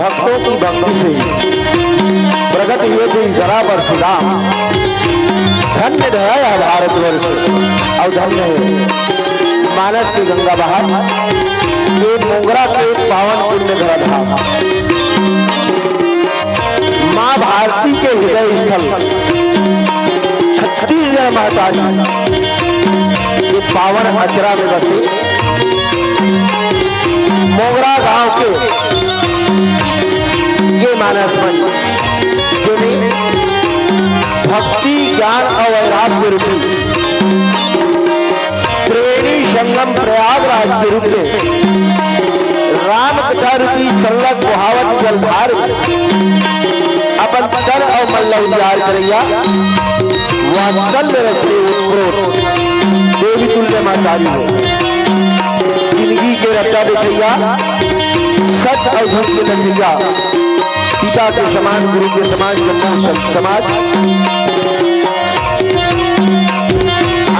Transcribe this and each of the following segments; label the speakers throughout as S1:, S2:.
S1: भक्तों की भक्ति से प्रगट हुए थे इस धरा पर श्री राम। धन्य है भारतवर्ष और धन्य है मानस की गंगा बहार, ये मोगरा के पावन पुण्य धरा धाम। माँ भारती के हृदय स्थल छत्तीसगढ़ महतारी ये पावन अचरा में बसे मोगरा गांव के ये मानस मन जिन्हें भक्ति ज्ञान और वैराग्य रूपी त्रिवेणी संगम प्रयागराज के रूप में राम कथा रूपी संलग बुहावत जलधार अपन कर और मल्ल उद्धार करैया वात्सल्य रचने उत्प्रोत देवी तुल्य मातारी हो। जिंदगी के रचा देखैया सच और धर्म के नजरिया पिता के समान गुरु के समान जन्म समाज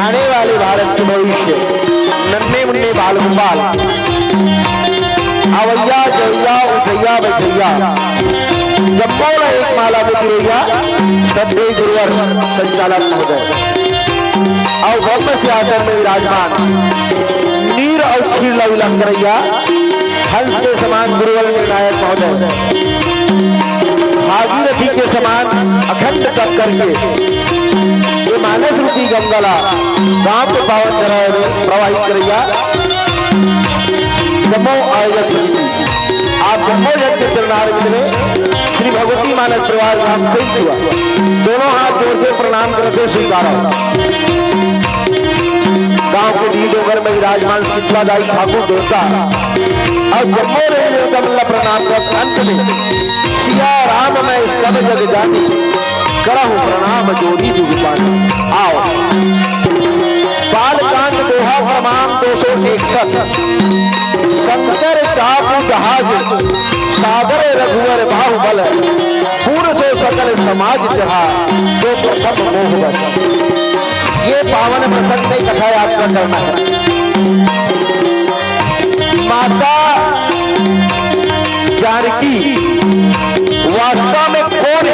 S1: आने वाले भारत के भविष्य नन्हे मुन्ने बाल गोपाल अवैया जैया उठैया बैठैया जम्मो एक माला में गिरैया सभ्य गुरुवर संचालक महोदय और गौतम से आचरण में विराजमान नीर और क्षीर लविलंग करैया हंस के समान गुरुवर निर्णायक महोदय भागीरथी के समान अखंड तक करके ये मानस रूपी गंगला गांव के पावन धरा में प्रवाहित करैया जम्मो आयोजक समिति आप जम्मो जग के चरणारविंद में श्री भगवती मानस परिवार नाम से हुआ दोनों हाथ जोड़ के प्रणाम करके स्वीकारा। गांव के डी डोगर में विराजमान शीतलादाई ठाकुर देवता और जम्मो रेल कमला प्रणाम कर अंत में सिया राम मैं सब जग जानी करहु प्रणाम जोड़ी जुगपानी। आओ बालकांड दोहा प्रमाण 261 शंकर चापू जहाज सागर रघुवर बाहुबल पूर्ण से सकल समाज चढ़ा जो प्रथम मोह बस। ये पावन प्रसंग में कथा यात्रा करना है। माता जानकी वास्तव में कौन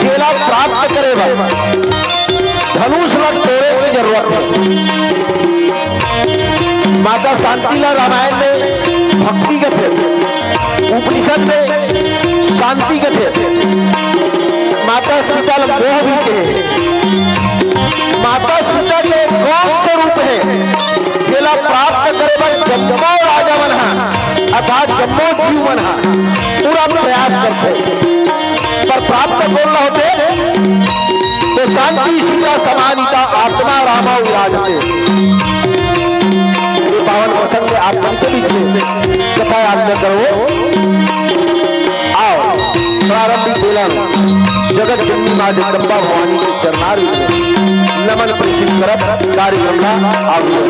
S1: केला प्राप्त करे धनुष लग तोड़े की जरूरत है। माता शांतिलाल रामायण में भक्ति के थे, उपनिषद में शांति के थे, माता सीता मोह भी थे। माता सीता के कौन से रूप है केला प्राप्त करे बस जम्मो राजा बना अर्थात जम्मो जीव बना पूरा प्रयास करते पर प्राप्त कौन होते तो शांति सीता समानिता आत्मा रामा विराजते। पावन प्रसंग आप हमसे भी कथा याद करो। आओ प्रारंभिक मिलन जगत जननी मां जगदम्बा भवानी के चरणार नमन प्रेषित करब कार्यक्रम आगे।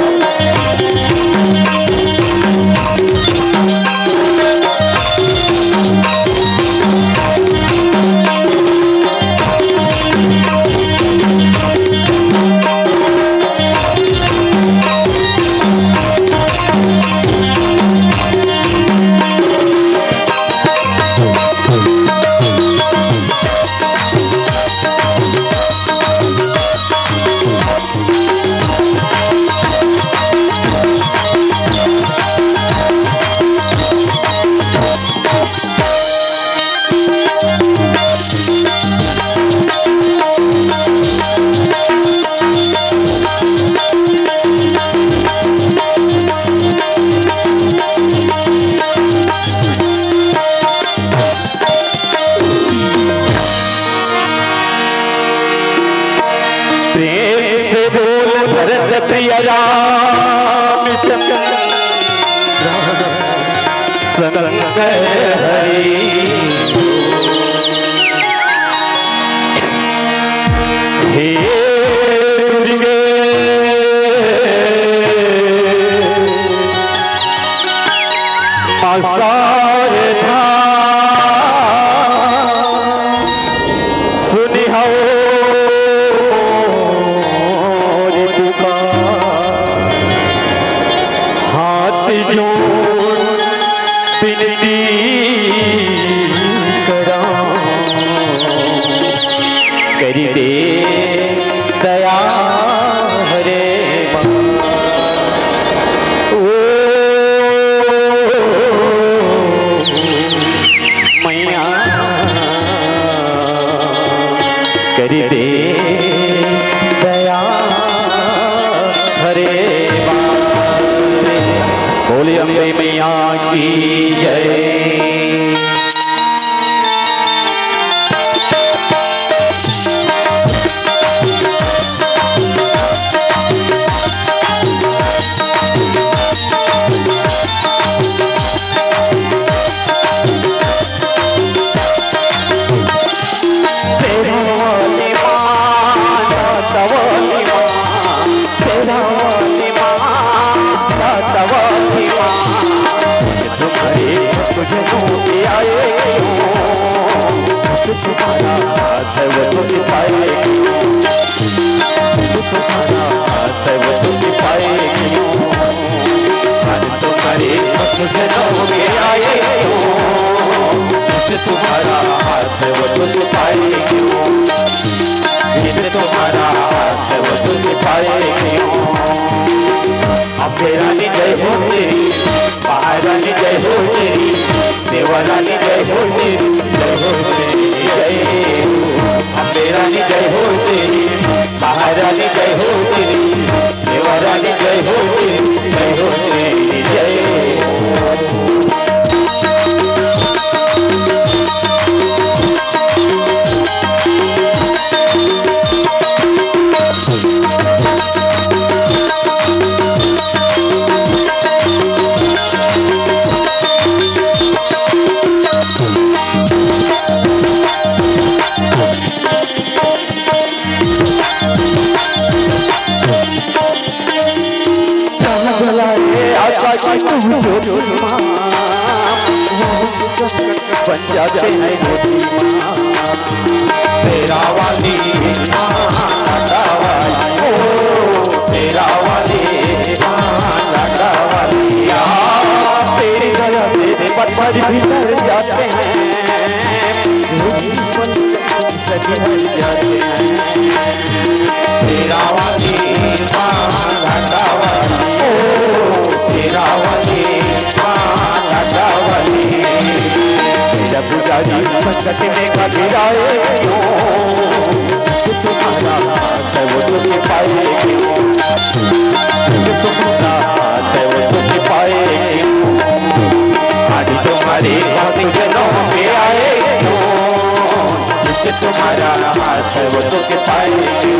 S1: प्रिय रामचंद्र संग हरि हे दुर्गे आसार था सुनिहो हाथ जोड़ विनती
S2: अम्बे मैया की जय। तुम्हारा हाथ वो तुझ पाएगी, तुम्हारा हाथ वो तुझ पाएगी। अम्बे रानी जय हो तेरी, महारानी जय हो तेरी, देवरानी जय हो तेरी, जय हो तेरी जय। अम्बे रानी जय हो तेरी, महारानी जय हो तेरी, देवरानी जय हो तेरी, जय हो तेरी जय। बन जाते हैं तेरा वाली लाडा वाली, तेरा वाली लाडा वाली। तेरी दया तेरे पत्थर भीतर जाते हैं, तेरा वाली लाडा वाली, तेरा वाली लाडा वाली। जब पुजारी संकट में घबराए तुम्हारा हाथ वो तुझे पाएगी, तुम्हारा हाथ वो तुझे पाएगी। आज तुम्हारी बात जनों में आए, तुम्हारा हाथ वो तुझे पाएगी,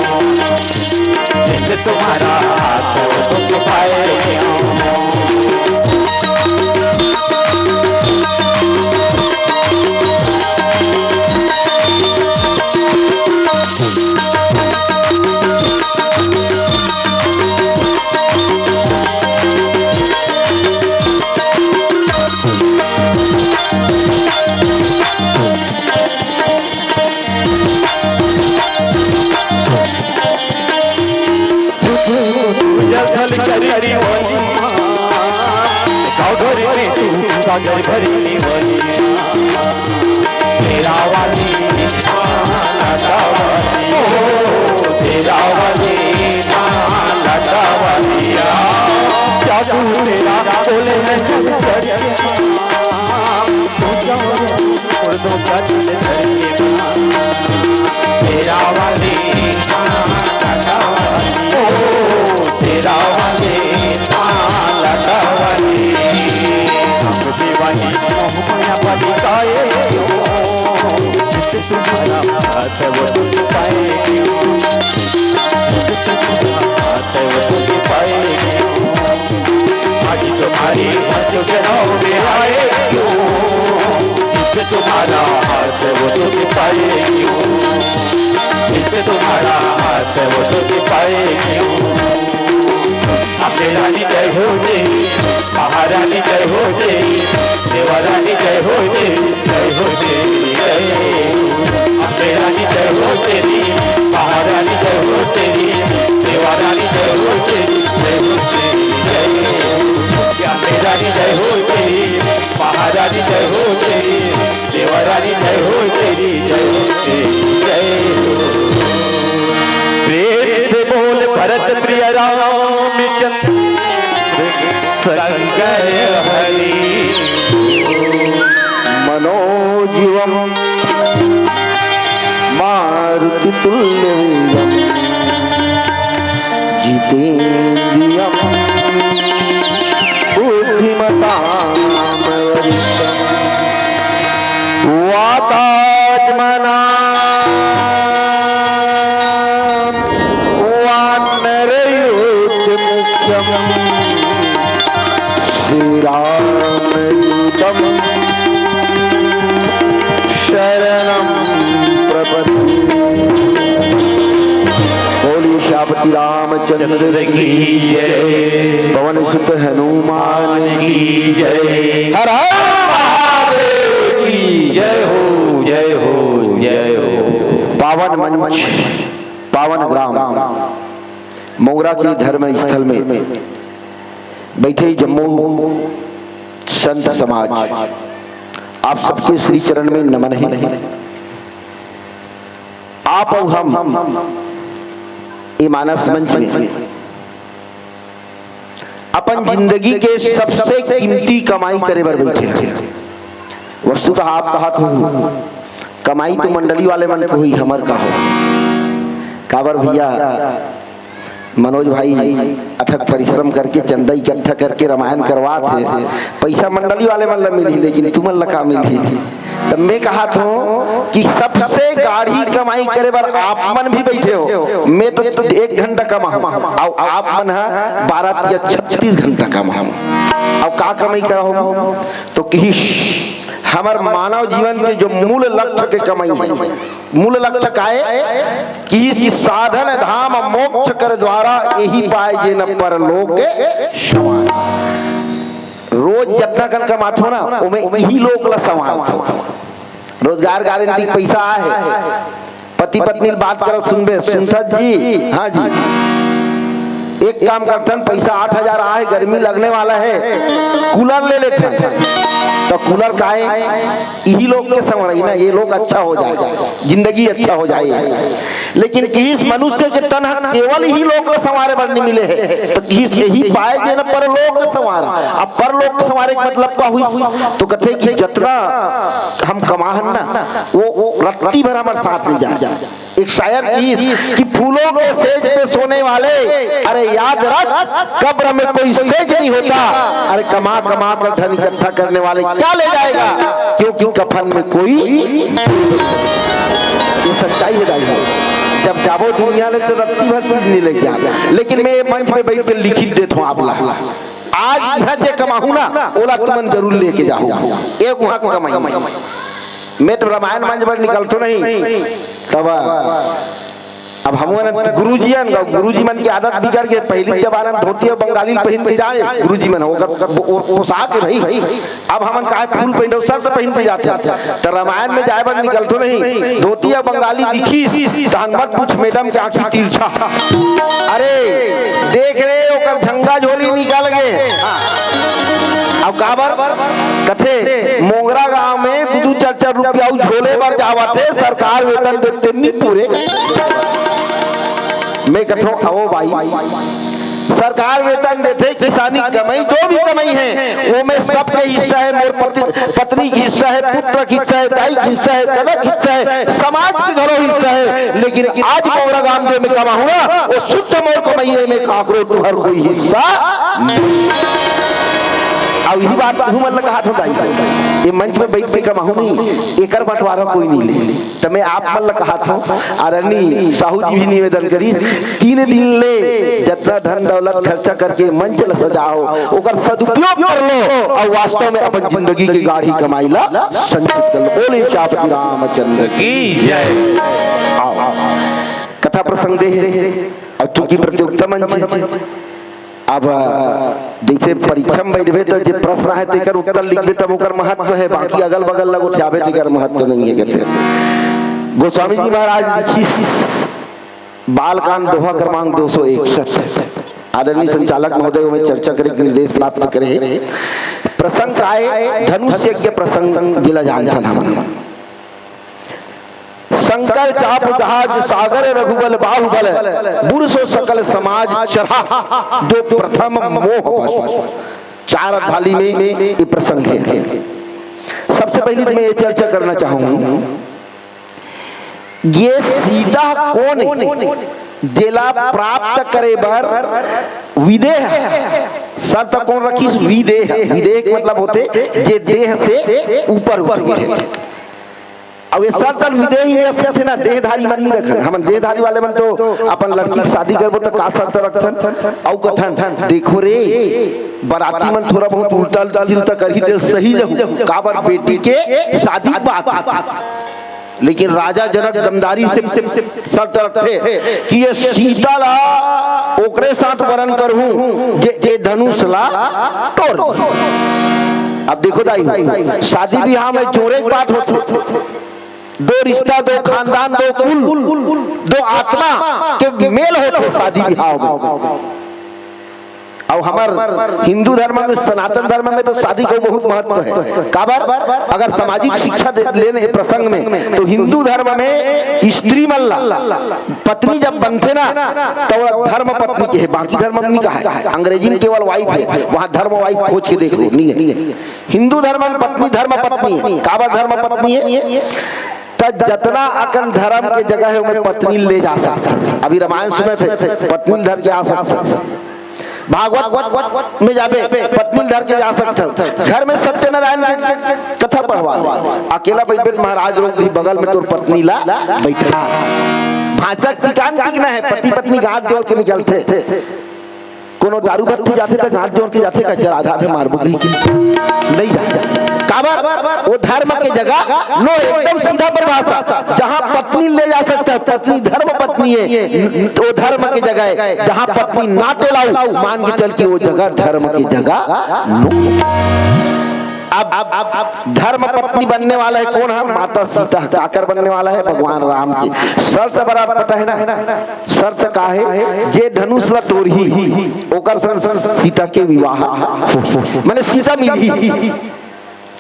S2: तुम्हारा हाथ वो तुझे पाएगी। सागर भरी वाली तेरा वाली लाडा वाली, तेरा वाली लाडा वाली। जादू तेरा बोले हैं सब करके, तेरा वाली लाडा वाली, तेरा वाली लाडा वाली। दीवानी मोहमाया बनी गाए, तुम्हारा हाथ वो तुझ पाएगी, तुम्हारा हाथ वो तुझ पाएगी। आज तुम्हारी बच्चों के नाव में आए, तुम्हारा हाथ वो तुझ पाएगी, तुम्हारा हाथ वो तुझ पाएगी। अम्बे रानी जय हो तेरी, महारानी जय हो तेरी, देवरानी जय हो तेरी, जय हो तेरी जय। अम्बे रानी जय हो तेरी, महारानी जय हो तेरी, देवरानी जय हो तेरी, जय हो तेरी जय। अम्बे रानी जय हो तेरी, महारानी जय हो तेरी, देवरानी जय हो तेरी, जय हो तेरी जय। प्रेम से बोल भरत प्रिय रामचंद्र शंकर हरि।
S1: मनोजीवम मारुति तुल्यवेगम जितेन्द्रियम बुद्धिमतां तम शरणं प्रपद्ये। बोली श्यामति रामचंद्र की जय, पवन सुत हनुमान की जय, हर हर महादेव की
S2: जय हो जय हो जय हो।
S1: पावन मंच, पावन ग्राम मोगरा के धर्म स्थल में बैठे जम्मू संत समाज, आप सबके श्री चरण में नमन है। आप और हम ये मानस मंच में अपन जिंदगी के सबसे कीमती कमाई करे बर बैठे हैं। वस्तुतः आप कहा तो कमाई तो मंडली वाले मन को हुई, हमर का हो काबर भैया मनोज भाई अथक परिश्रम करके चंदा इकट्ठा करके रामायण करवा थे, पैसा मंडली वाले मन ला मिली, लेकिन तुमन ला का मिली थी। तब मैं कहा था कि सबसे गाढ़ी कमाई करे बार आप मन भी बैठे हो। मैं तो 1 घंटा कमाऊं और आप मन 12 या 36 घंटा कमाऊं और का कमाई करो तो कि हमार मानव जीवन के जो मूल लक्ष्य के कमाई है, मूल लक्ष्य का है कि साधन धाम मोक्ष कर द्वारा यही पाए जे न परलोक के समान। रोज जितना कन कमाथो ना उमे यही लोक ला समान। रोजगार गारंटी पैसा है, पति पत्नी बात करो सुनबे सुनता जी, हाँ जी एक काम करतन पैसा 8,000 आए, गर्मी लगने वाला है, कूलर ले लेते तो कूलर का है यही लोग के समझ ना, ये लोग अच्छा हो जाए, जिंदगी अच्छा हो जाए। लेकिन किस मनुष्य के तन केवल ही लोग संवारे बर नहीं मिले है, तो किस यही पाए जे न परलोक संवारा। अब परलोक संवारे का मतलब क्या हुई तो कहते कि जितना हम कमाहन ना वो रत्ती भर हमारे साथ में जाए। एक शायर कि फूलों के सेज पे सोने वाले, अरे याद रख कब्र में कोई सेज नहीं होता, अरे कमा कमा कर धन इकट्ठा करने वाले क्या ले जाएगा, क्योंकि कफन में कोई, ये सच्चाई है। जब जाबो दुनिया में तो रत्ती भर चीज नहीं लेके आता। लेकिन मैं मंच में बैठ के लिखित देता हूँ आप ला, आज यहाँ जे कमाहू ना ओला तुमन जरूर लेके जाओ, एक वहां को कमाई। मैं तो रामायण मंच पर निकलतो नहीं तब अब हम गुरुजी मन की आदत बिगड़ गए। पहले जमाना में धोती और बंगाली पहन के जाए गुरुजी मन पोशाक है भाई, अब हमन का फूल पहन सर तो पहन के जाते, तो रामायण में जाए बर निकलतो नहीं, धोती और बंगाली दिखी तो मत पूछ मैडम के आंखी तिरछा, अरे देख रहे ओकर झंगा झोली निकल गए। अब काबर कथे मोगरा गांव में 2-4 रुपया झोले पर जावा थे, सरकार वेतन देते नहीं पूरे। मैं कथो आओ भाई सरकार वेतन देते, किसानी कमाई जो भी कमाई है वो में सबके हिस्सा है, मोर पत्नी की हिस्सा है, पुत्र की हिस्सा है, दाई की हिस्सा है, दादा की हिस्सा है, समाज के घरों हिस्सा है। लेकिन आज मोगरा गांव में कमाऊंगा वो शुद्ध मोर कमाई में काकरो तुहर कोई हिस्सा अब यही बात मन लगा हाथ उठाई, ये मंच में बैठ के कमाहू नहीं, एकर बंटवारा कोई नहीं ले। तो मैं आप मन लगा हाथ हूँ अरनी साहू जी भी निवेदन करी 3 दिन ले जितना धन दौलत खर्चा करके मंच ल सजाओ ओकर सदुपयोग कर लो और वास्तव में अपन जिंदगी की गाढ़ी कमाई ला संचित कर लो। बोले श्यामति रामचंद्र की जय। आओ कथा प्रसंग दे और चूंकि प्रतियोगिता मंच अब जैसे परीक्षा में बैठे तो जो प्रश्न है तेकर उत्तर लिखबे तब ओकर महत्व है, बाकी अगल बगल लगो ध्याबे तेकर महत्व नहीं है। कहते गोस्वामी जी महाराज लिखी बालकांड दोहा क्रमांक 261, आदरणीय संचालक महोदय में चर्चा करे के निर्देश प्राप्त करे। प्रसंग आए धनुष यज्ञ प्रसंग जिला जानता नाम शंकर चाप जहाज सागर रघुबल बाहुबल बुढ़ सो सकल समाज चढ़ा जो प्रथम मोह। 4 थाली में ये प्रसंग है। सबसे पहले मैं ये चर्चा करना चाहूंगा ये सीता कौन है जेला प्राप्त करे बर विदेह शर्त कौन रखी विदेह, विदेह मतलब होते जे देह से ऊपर उठ गए। अब ये सब विदेही थे ना, देहधारी मन नहीं रखन। हम देहधारी वाले मन तो अपन लड़की की शादी करबो तो का शर्त रखथन औ कथन देखो रे बराती मन थोड़ा बहुत उल्टा चिंता कर ही दे सही रहू काबर बेटी के शादी बात। लेकिन राजा जनक दमदारी से शर्त रखते कि ये सीता ला ओकरे साथ वरण करहूं जे धनुष ला तोड़। अब देखो दाई शादी ब्याह में जोरे बात होती, दो रिश्ता, दो खानदान, दो कुल, दो आत्मा के मेल होते शादी ब्याह में। और हमार हिंदू धर्म में, सनातन धर्म में तो शादी को बहुत महत्व है। काबर अगर सामाजिक शिक्षा लेने प्रसंग में तो हिंदू धर्म में स्त्री मल्ला पत्नी जब बनते ना तो धर्म पत्नी के है, बाकी धर्म में का है। अंग्रेजी में केवल वाइफ है, वहाँ धर्म वाइफ खोज के देख लो, नहीं है। हिंदू धर्म में पत्नी धर्म पत्नी है। काबर धर्म पत्नी है जतना अकन धर्म के जगह है मैं पत्नी ले जा सकता। अभी रामायण सुने थे पत्नी धर के आ सकता, भागवत में जाबे पत्नी धर के जा सकता, घर में सत्यनारायण कथा पढ़वा अकेला बैठ महाराज लोग भी बगल में तोर पत्नी ला बैठा भाजक ठिकान ठीक ना है। पति पत्नी हाथ जोड़ के निकलते, कोनो दारू बत्ती जाते तक हाथ जोड़ के जाते, कच्चा आधा थे मार बुगली की नहीं जाते। काबर वो धर्म के जगह नो एकदम सीधा परिभाषा, जहाँ पत्नी ले जा सकता है पत्नी धर्म पत्नी है, तो धर्म की जगह है। जहाँ पत्नी ना टोलाऊ मान के चल के वो जगह धर्म की जगह नो। अब धर्म पत्नी बनने वाला है कौन है? माता सीता। आकर बनने वाला है भगवान राम की। शर्त बड़ा पता है ना, शर्त का है जे धनुष ला तोड़ही ओकर सीता के विवाह माने सीता मिली।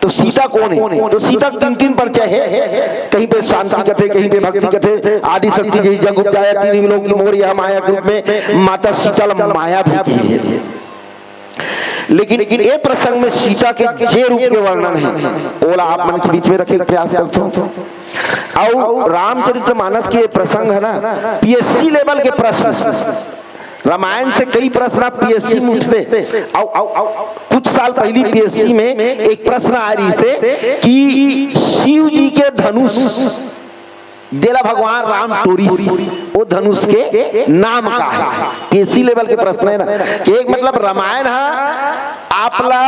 S1: तो सीता कौन है? तो सीता तीन परिचय है, कहीं पे शांति कथे, कहीं पे भक्ति कथे, आदि शक्ति की जग उपजाया तीन लोग की मोर या माया के रूप में माता सीता माया भी है। लेकिन ये प्रसंग में सीता के जे रूप के वर्णन है ओला आप मन के बीच में रखे प्रयास करते हो। और रामचरितमानस के प्रसंग है ना पीएससी लेवल के प्रश्न, रामायण से कई प्रश्न आप पीएससी में उठते। कुछ साल पहली पीएससी में एक प्रश्न आ रही से कि शिव जी के धनुष देला भगवान राम टोरी, वो धनुष के नाम का है। पीएससी लेवल के प्रश्न है ना कि एक मतलब रामायण है आपला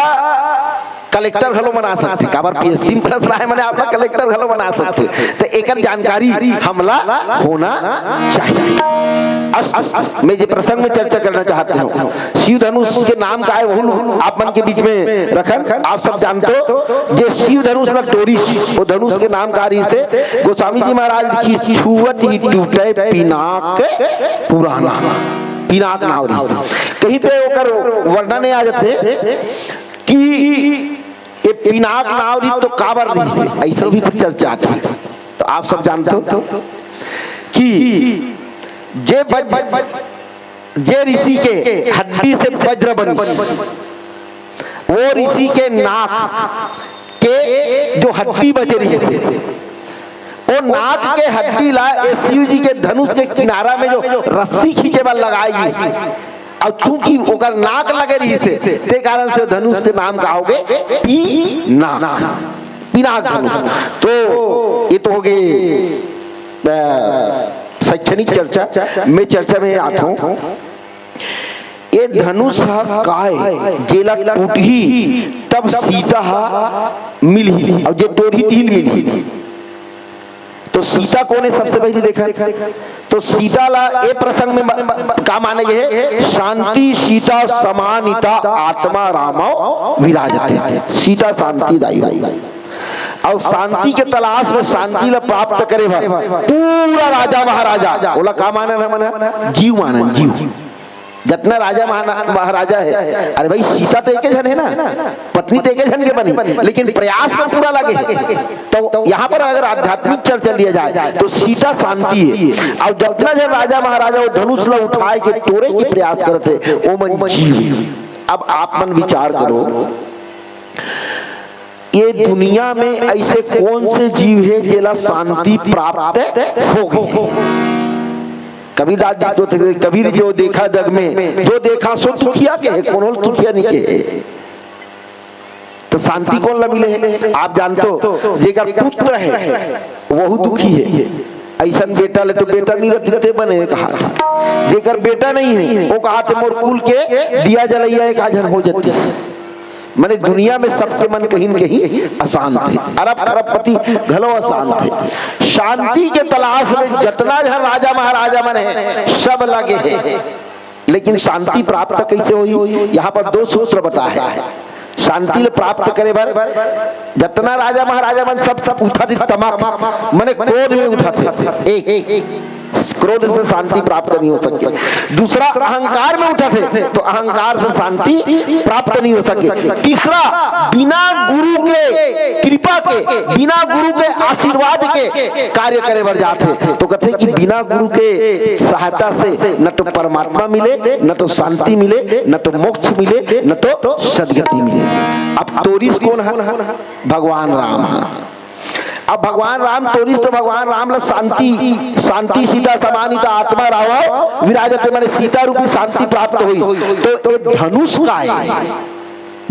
S1: कलेक्टर घलो बना सकते, काबर पीएससी में प्रश्न है मैंने आपला कलेक्टर घलो बना सकते, तो एक जानकारी हमला होना चाहिए। मैं जो प्रसंग में चर्चा करना चाहता हूँ शिव धनुष के नाम का है वो आप मन के बीच में रखन। आप सब जानते हो जे शिव धनुष ना टोरी वो धनुष के नाम का रही से गोस्वामी जी महाराज की छुवट ही टूटे पिनाक पुराना, पिनाक नाव रही कहीं पे ओकर वर्णन आ जाते कि ये पिनाक नाव रही तो काबर रही से ऐसा भी चर्चा आती। तो आप सब जानते हो कि जे ऋषि के हड्डी से वज्र बनी, वो ऋषि के नाक के जो हड्डी बचे रही से वो नाक के हड्डी ला शिव जी के धनुष के किनारा में जो रस्सी खींचे वाला लगाई गई, और चूंकि ओकर नाक लगे रही से ते कारण से धनुष के नाम का हो गए पिनाक धनुष। तो ये तो हो गए शैक्षणिक चर्चा। मैं चर्चा में आता हूँ ये धनुष काय जेला टूटी तब सीता मिली और जे टोरी ढील मिली। तो सीता कौन है सबसे पहले देखा? तो सीता ला ए प्रसंग में का माने गए शांति सीता समानिता आत्मा रामो विराजते। सीता शांति दाई और शांति के तलाश में शांति ला प्राप्त करे पूरा राजा महाराजा बोला का माने ना मना जीव मानन जीव जितना राजा महाराजा है। अरे भाई सीता तो एक जन है ना, पत्नी तो एक जन के बनी, लेकिन प्रयास में पूरा लगे। तो यहाँ पर अगर आध्यात्मिक चर्चा लिया जाए तो सीता शांति है और जितना जन राजा महाराजा वो धनुष ला उठाए के तोड़े के प्रयास करते वो मन जीव। अब आप मन विचार करो ये दुनिया में ऐसे कौन से जीव है जेला शांति प्राप्त हो गई? कबीर जो देखा जग में जो देखा सो दुखिया के है, कौन दुखिया नहीं के तो शांति कौन ला मिले है? आप जानते हो जेकर पुत्र है वही दुखी है। ऐसा बेटा ले तो बेटा नहीं रहते बने कहा था, जेकर बेटा नहीं है वो कहा थे मोर कुल के दिया जलैया एक आजन हो जाते। माने दुनिया में सबके मन कहीं न कहीं अशांत थे, अरब खरबपति घलो अशांत थे। शांति के तलाश में जितना जहाँ राजा महाराजा मन है सब लगे हैं, लेकिन शांति प्राप्त कैसे हुई? यहाँ पर दो सूत्र बताया है। शांति प्राप्त करे बार जितना राजा महाराजा मन सब उठा थे, तमाक माने क्रोध में उठा थे। एक क्रोध से शांति प्राप्त नहीं हो सकती। दूसरा अहंकार में उठा थे तो अहंकार से शांति प्राप्त नहीं हो सके। तीसरा बिना गुरु के कृपा के, बिना गुरु के आशीर्वाद के कार्य करे बर जाते तो कहते कि बिना गुरु के सहायता से न तो परमात्मा मिले, न तो शांति मिले, न तो मोक्ष मिले, न तो सदगति मिले। अब तोरिस कौन है? भगवान राम। अब भगवान राम तोरिस तो भगवान राम ला शांति सीता समानिता आत्मा राव विराजते, माने सीता रूपी शांति प्राप्त हुई। तो एक धनुष का है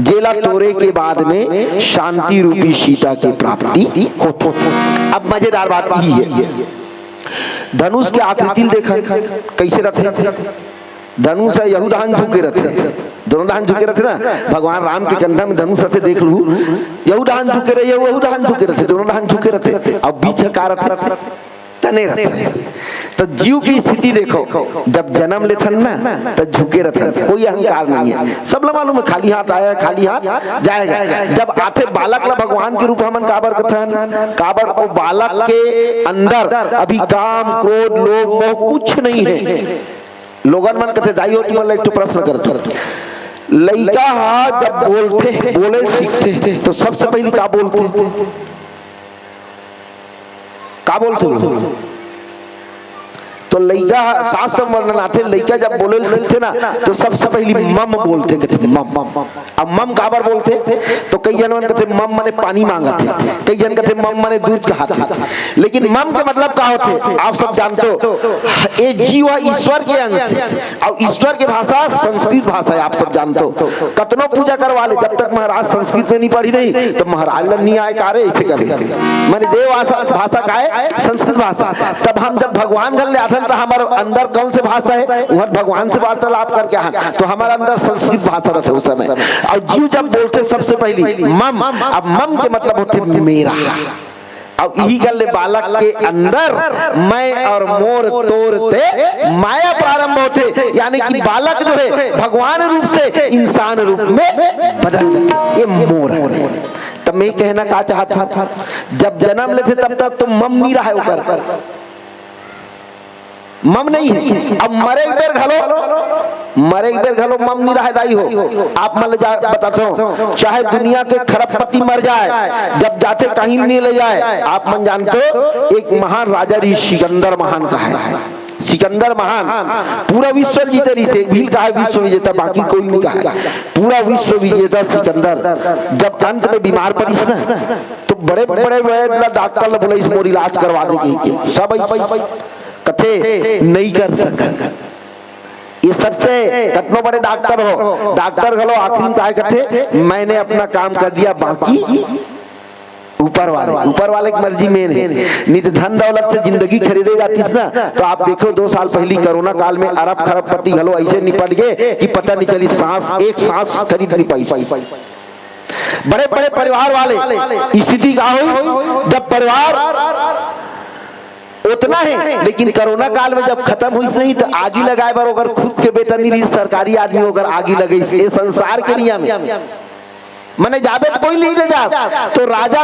S1: जेला तोरे के बाद में शांति रूपी सीता की प्राप्ति होती। अब मजेदार बात यही है, धनुष की आकृति देखा कैसे रहते? धनुष है यहू दान झुके रहते, दोनों दान झुके रहते ना। भगवान राम के कंधा में धनुष रहते, देख लू यहू दान झुके रहे, यहू दान झुके रहते, दोनों दान झुके रहते। अब बीच का रहते तने रहते। तो जीव की स्थिति देखो, जब जन्म लेथन ना तो झुके रहते, कोई अहंकार नहीं है। सब लोग मालूम है खाली हाथ आया खाली हाथ जाएगा। जब आते बालक ला भगवान के रूप हमन काबर कथन, काबर को बालक के अंदर अभी काम क्रोध लोभ मोह कुछ नहीं है। लोगन मन कहते दाई होती मन एक तो प्रश्न करते, लइका जब बोले सीखते तो सबसे पहले क्या बोलते? तो लइका शास्त्र वर्णन आते, लइका जब बोले सीखते ना तो सबसे पहले मम बोलते, कहते मम। अब मम काबर बोलते? तो कई जन कहते मम माने पानी मांगते, कई जन कहते मम माने दूध कहाते। लेकिन मम के मतलब क्या होते आप सब जानते हो? ये जीव ईश्वर के अंश, और ईश्वर की भाषा संस्कृत भाषा है, आप सब जानते हो। कतनो पूजा करवा ले, जब तक महाराज संस्कृत में नहीं पढ़ी नहीं तो महाराज नहीं आए कार्य ऐसे करे। माने देव भाषा का है संस्कृत भाषा। तब हम जब भगवान घर ले आते तो हमारे अंदर कौन सी भाषा है? वह भगवान से वार्तालाप करके हाँ, तो हमारे अंदर संस्कृत भाषा रहते उस समय। और जीव जब बोलते सबसे पहले मम, अब मम के मतलब होते मेरा। अब यही गल बालक के अंदर मैं और मोर तोरते माया प्रारंभ होते, यानी कि बालक जो है भगवान रूप से इंसान रूप में बदल जाते। ये मोर है। तब मैं कहना क्या चाहता था, जब जन्म लेते तब तक तो मम नहीं रहा है ऊपर, मम नहीं है। अब मरे बेर घलो मम नहीं रहा दाई हो। आप मन बताते हो चाहे दुनिया के खरबपति मर जाए, जब जाते कहीं नहीं ले जाए। आप मन जानते हो एक महान राजा ऋषि सिकंदर महान का है। सिकंदर महान पूरा विश्व जीते रही थे, भील का है विश्व विजेता, बाकी कोई नहीं कहा। पूरा विश्व विजेता सिकंदर जब अंत में बीमार पड़ीस ना तो बड़े बड़े डॉक्टर बोले इस मोर इलाज करवा देगी, सब कथे नहीं कर सका। ये सबसे कतनो बड़े डॉक्टर हो, डॉक्टर घलो आखिर में क्या कहते, मैंने अपना काम कर दिया, बाकी ऊपर वाले की मर्जी में है। नहीं तो धन दौलत से जिंदगी खरीदे जाती है ना। तो आप देखो 2 साल पहले कोरोना काल में अरब खरबपति घलो ऐसे निपट गए कि पता नहीं चली एक सांस खरीद नहीं पाई। बड़े बड़े परिवार वाले स्थिति क्या हुई, जब परिवार उतना है, लेकिन कोरोना काल में जब खत्म हुई नहीं तो आगी लगाए बार अगर खुद के बेटा नहीं रही, सरकारी आदमी होकर आगी लगे। ये संसार के नियम है, मैंने जाबे तो कोई नहीं ले जा। तो राजा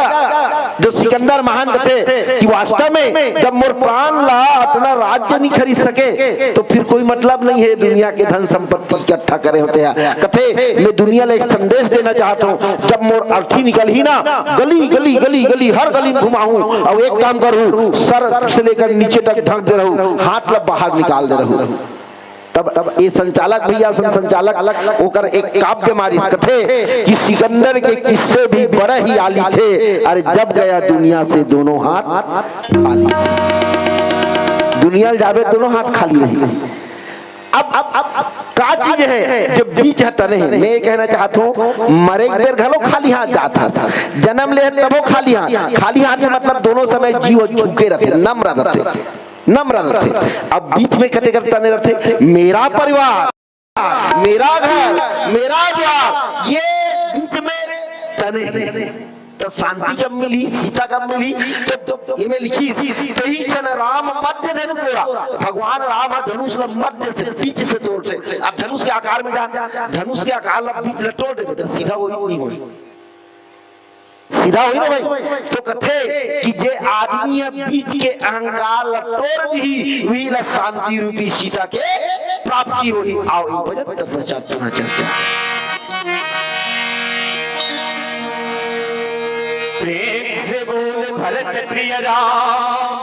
S1: जो सिकंदर महान थे कि वास्तव में जब मोर प्राण ला अपना राज्य नहीं खरीद सके तो फिर कोई मतलब नहीं है दुनिया के धन संपत्ति इकट्ठा करे होते हैं। कथे मैं दुनिया में एक संदेश देना चाहता हूँ, जब मोर अर्थी निकल ही ना गली गली गली गली हर गली में घुमाऊं और एक काम करूँ सर से लेकर नीचे तक ढक दे रहूं, हाथ लब बाहर निकाल दे रहूं। तब ये संचालक भैया संचालक होकर एक काव्य मारिस कथे कि सिकंदर के किस्से भी बड़े ही आली थे। अरे जब गया दुनिया से दोनों हाथ खाली, दुनिया जावे दोनों हाथ खाली रही। अब का चीज है जो बीच हटा नहीं। मैं ये कहना चाहता हूँ मरे बेर घलो खाली हाथ जाता था, जन्म ले तबो खाली हाथ है मतलब दोनों समय जीव झुके रहते, नम्र रहते। अब बीच में कटे तने रहते मेरा परिवार, मेरा घर, मेरा द्वार, ये बीच में तने तो शांति कब मिली, सीता कब मिली? तो ये में लिखी तही क्षण राम मध्य धनु तोड़ा, भगवान राम धनुष मध्य से बीच से तोड़ते। अब धनुष के आकार में डाल, धनुष के आकार बीच से तोड़ देते तो सीधा हो नहीं होई, सीधा हुई ना भाई। तो कथे कि जे आदमी बीच के अहंकार तोड़ दी वही ला शांति रूपी सीता के प्राप्ति हुई। आओ ई बजट तत्पश्चात पुनः चर्चा।
S2: प्रेम से बोल भरत प्रिय राम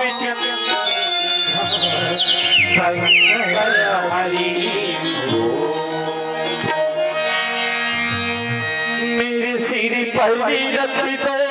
S2: शंकर हरि मेरे सिर पर रख दो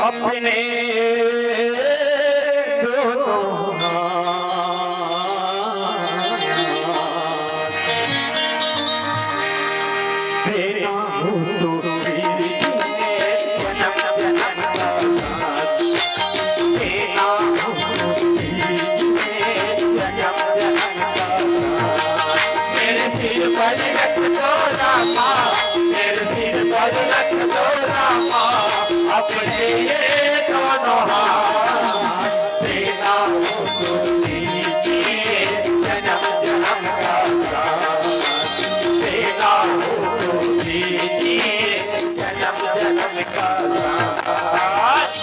S2: अपने दोनों तेरा तो मेरे सिर पर रख दो रामा, मेरे सिर पर रख दो रामा, अपने ये दोनों हाथ तेरा तो दीजिए जन्म जन्म का साथ, तेरा तो दीजिए जन्म जन्म का साथ।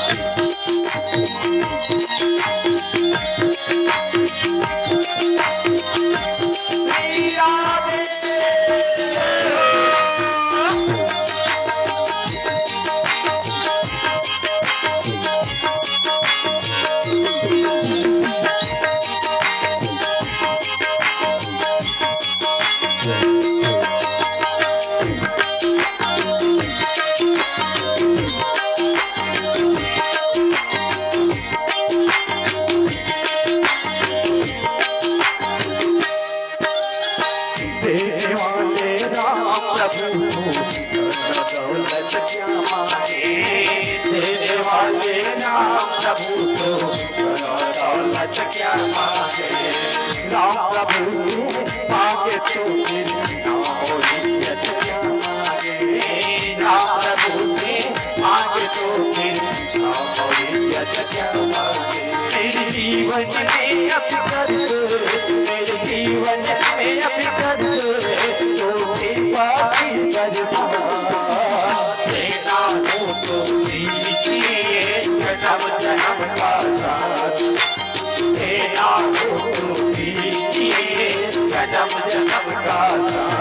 S2: जीवन में अब कर मेरे जीवन में अब कर तो कृपा की करता तेरा तो दीजिए जन्म जन्म का साथ, तेरा तो दीजिए जन्म जन्म का साथ।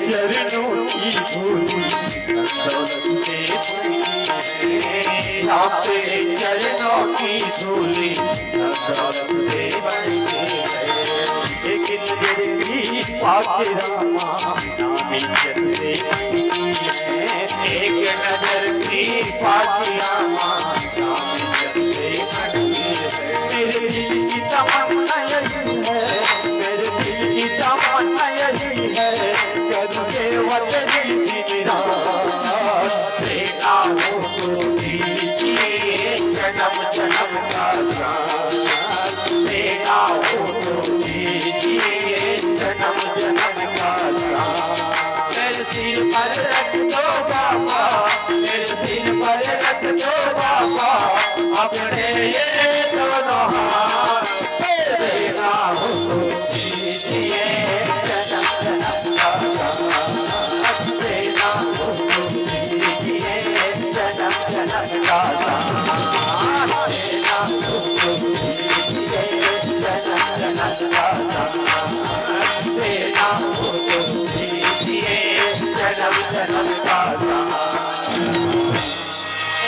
S2: चरणों की धूल चरणों की धूल एक नजर की पाके रामा नामी चलते एक नजर की पाके रामा नामी चलते मेरे दिल की तमन्ना यही है, मेरे दिल की तमन्ना यही है, जन्म जन्म का साथ, तेरा हो तो दीजिए जन्म जन्म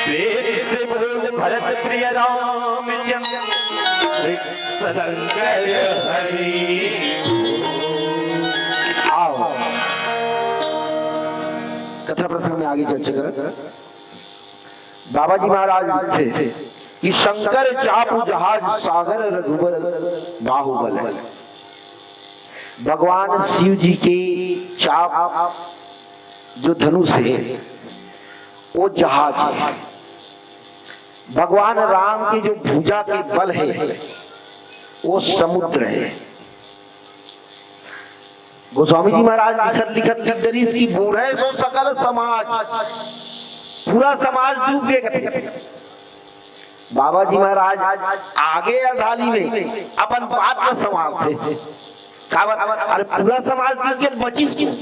S2: प्रेम से बोल भरत प्रिय रामचंद्र सदंकर हरि।
S1: आओ कथा प्रसंग में आगे चर्चा करें। बाबा जी महाराज थे कि शंकर चापू जहाज सागर रघुबर बाहुबल। भगवान शिव जी के चाप जो धनुष है वो जहाज है। भगवान राम के जो भुजा के बल है वो समुद्र है। गोस्वामी जी महाराज लिखत दरीस की बूढ़ है सो सकल समाज, पूरा समाज डूब गए। बाबा जी महाराज आगे अड़ाली में अपन बात न संभालते। अरे पूरा समाज डूब गया, बचिस क्यों?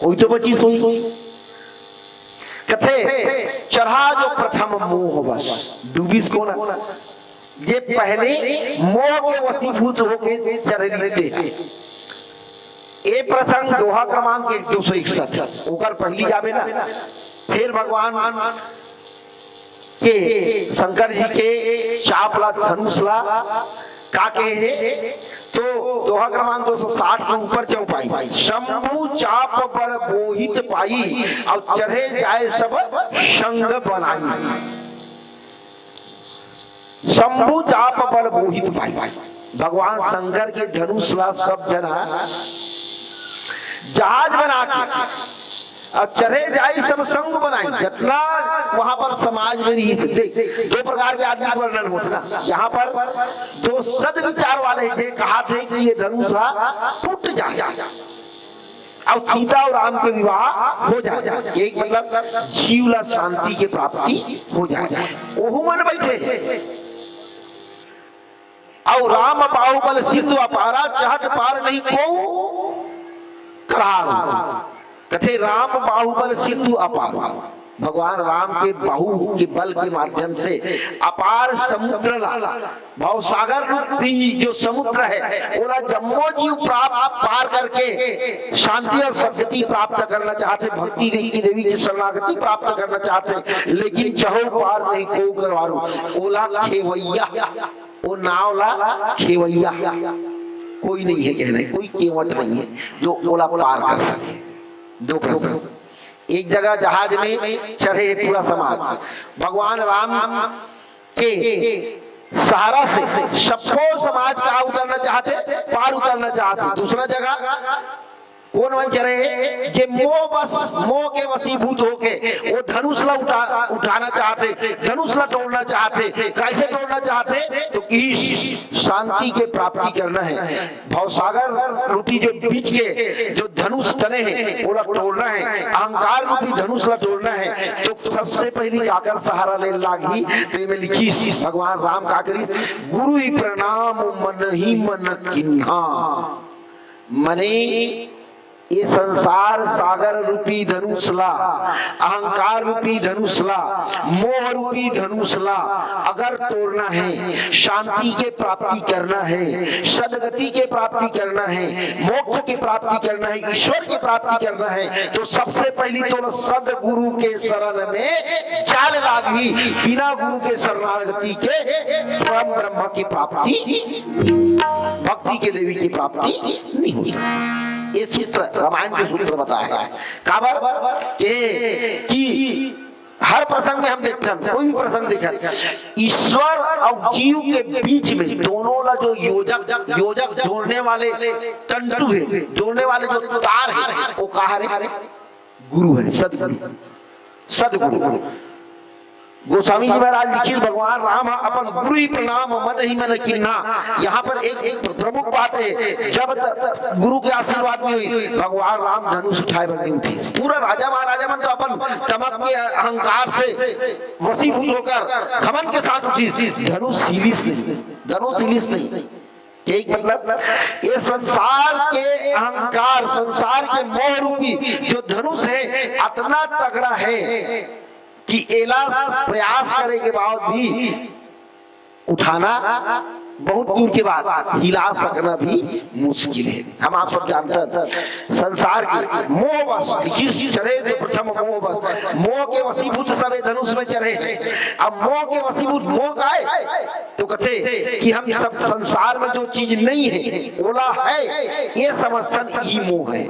S1: कोई तो बचिस हुई। कथे चढ़ा जो प्रथम मोह बस, डूबिस को ना ये पहले मोह के वशीभूत होके चढ़ लेते। ए प्रसंग दोहा क्रमांक 261 ओकर पहली जावे ना। फिर भगवान के शंकर जी के चापला धनुषला का के है तो दोहा क्रमांक 260 के ऊपर चौपाई। शंभु चाप बड़ बोहित पाई और चढ़े जाए सब संग बनाई। शंभु चाप बड़ बोहित पाई, भगवान शंकर के धनुषला सब जना जहाज बना के अब चढ़े जाए सब संग बनाई। जितना वहां पर समाज में दो प्रकार के आदमी वर्णन होता। यहाँ पर दो सदविचार वाले थे, कहा थे कि ये धनुषा टूट जाए और सीता और राम के विवाह हो जाए। एक मतलब जीवला शांति की प्राप्ति हो जाए। ओहु मन बैठे और राम बाहुबल सिंधु अपारा, चाहत पार नहीं को करार। कथे राम बाहुबल सिंधु अपार, भगवान राम के बाहु के बल के माध्यम से अपार समुद्र भाव सागर रूपी जो समुद्र है ओला जम्मो जीव प्राप्त पार करके शांति और सद्गति प्राप्त करना चाहते, भक्ति की देवी की शरणागति प्राप्त करना चाहते, लेकिन चहो पार नहीं को करवारो। ओला खेवैया, वो नावला खेवैया कोई नहीं है, कहने कोई केवट नहीं है जो ओला पार कर सके। दो प्रश्न, एक जगह जहाज में चढ़े पूरा समाज, भगवान राम के सहारा से सबको समाज का उतरना चाहते, पार उतरना चाहते। दूसरा जगह कौन मन चढ़े जे मोह के वशीभूत होके वो धनुषला उठाना चाहते, धनुषला तोड़ना चाहते। कैसे तोड़ना चाहते? तो कि शांति के प्राप्ति करना है। भवसागर रूपी जो बीच के जो धनुष तने हैं वो तोड़ना है, अहंकार रूपी धनुषला तोड़ना है। तो सबसे पहली काकर सहारा ले लागी तो में लिखी भगवान राम का करी, गुरु ही प्रणाम मन ही मन किन्हा। मने ये संसार सागर रूपी धनुषला, अहंकार रूपी धनुषला, मोह रूपी धनुषला अगर तोड़ना है, शांति के प्राप्ति करना है, सदगति के प्राप्ति करना है, मोक्ष की प्राप्ति करना है, ईश्वर की प्राप्ति करना है, तो सबसे पहली तो सदगुरु के शरण में चाल लागी। बिना गुरु के शरणागति के परम ब्रह्म की प्राप्ति, भक्ति के देवी की प्राप्ति नहीं होती। ये सूत्र रामायण के सूत्र बताया है। काबर कि हर प्रसंग में हम देखते हैं, कोई भी प्रसंग देखा, ईश्वर और जीव के बीच में दोनों ला जो योजक जोड़ने वाले तंतु है, जोड़ने वाले जो तार है, वो कहा है गुरु है, सदगुरु। गोस्वामी जी महाराज लिखित भगवान राम अपन गुरु ही प्रणाम मन ही मन किन्हा। यहाँ पर एक प्रमुख बात है, जब गुरु के आशीर्वाद में हुई भगवान राम धनुष उठाए बने उठी। पूरा राजा महाराजा मन तो अपन तमक के अहंकार से वशीभूत होकर घमंड के साथ उठी, धनुष हिलिस नहीं। एक मतलब ये संसार के अहंकार, संसार के मोह रूपी जो धनुष है इतना तगड़ा है कि एला प्रयास करे के बाद भी उठाना बहुत दूर के बाद हिला सकना भी मुश्किल है। हम आप सब जानते हैं संसार के मोह बस चढ़े प्रथम मोह बस, मोह के वशीभूत सबे धनुष में चढ़े। अब मोह के वशीभूत मोह का है तो कहते कि हम सब संसार में जो चीज नहीं है ओला है ये समझन ही मोह है।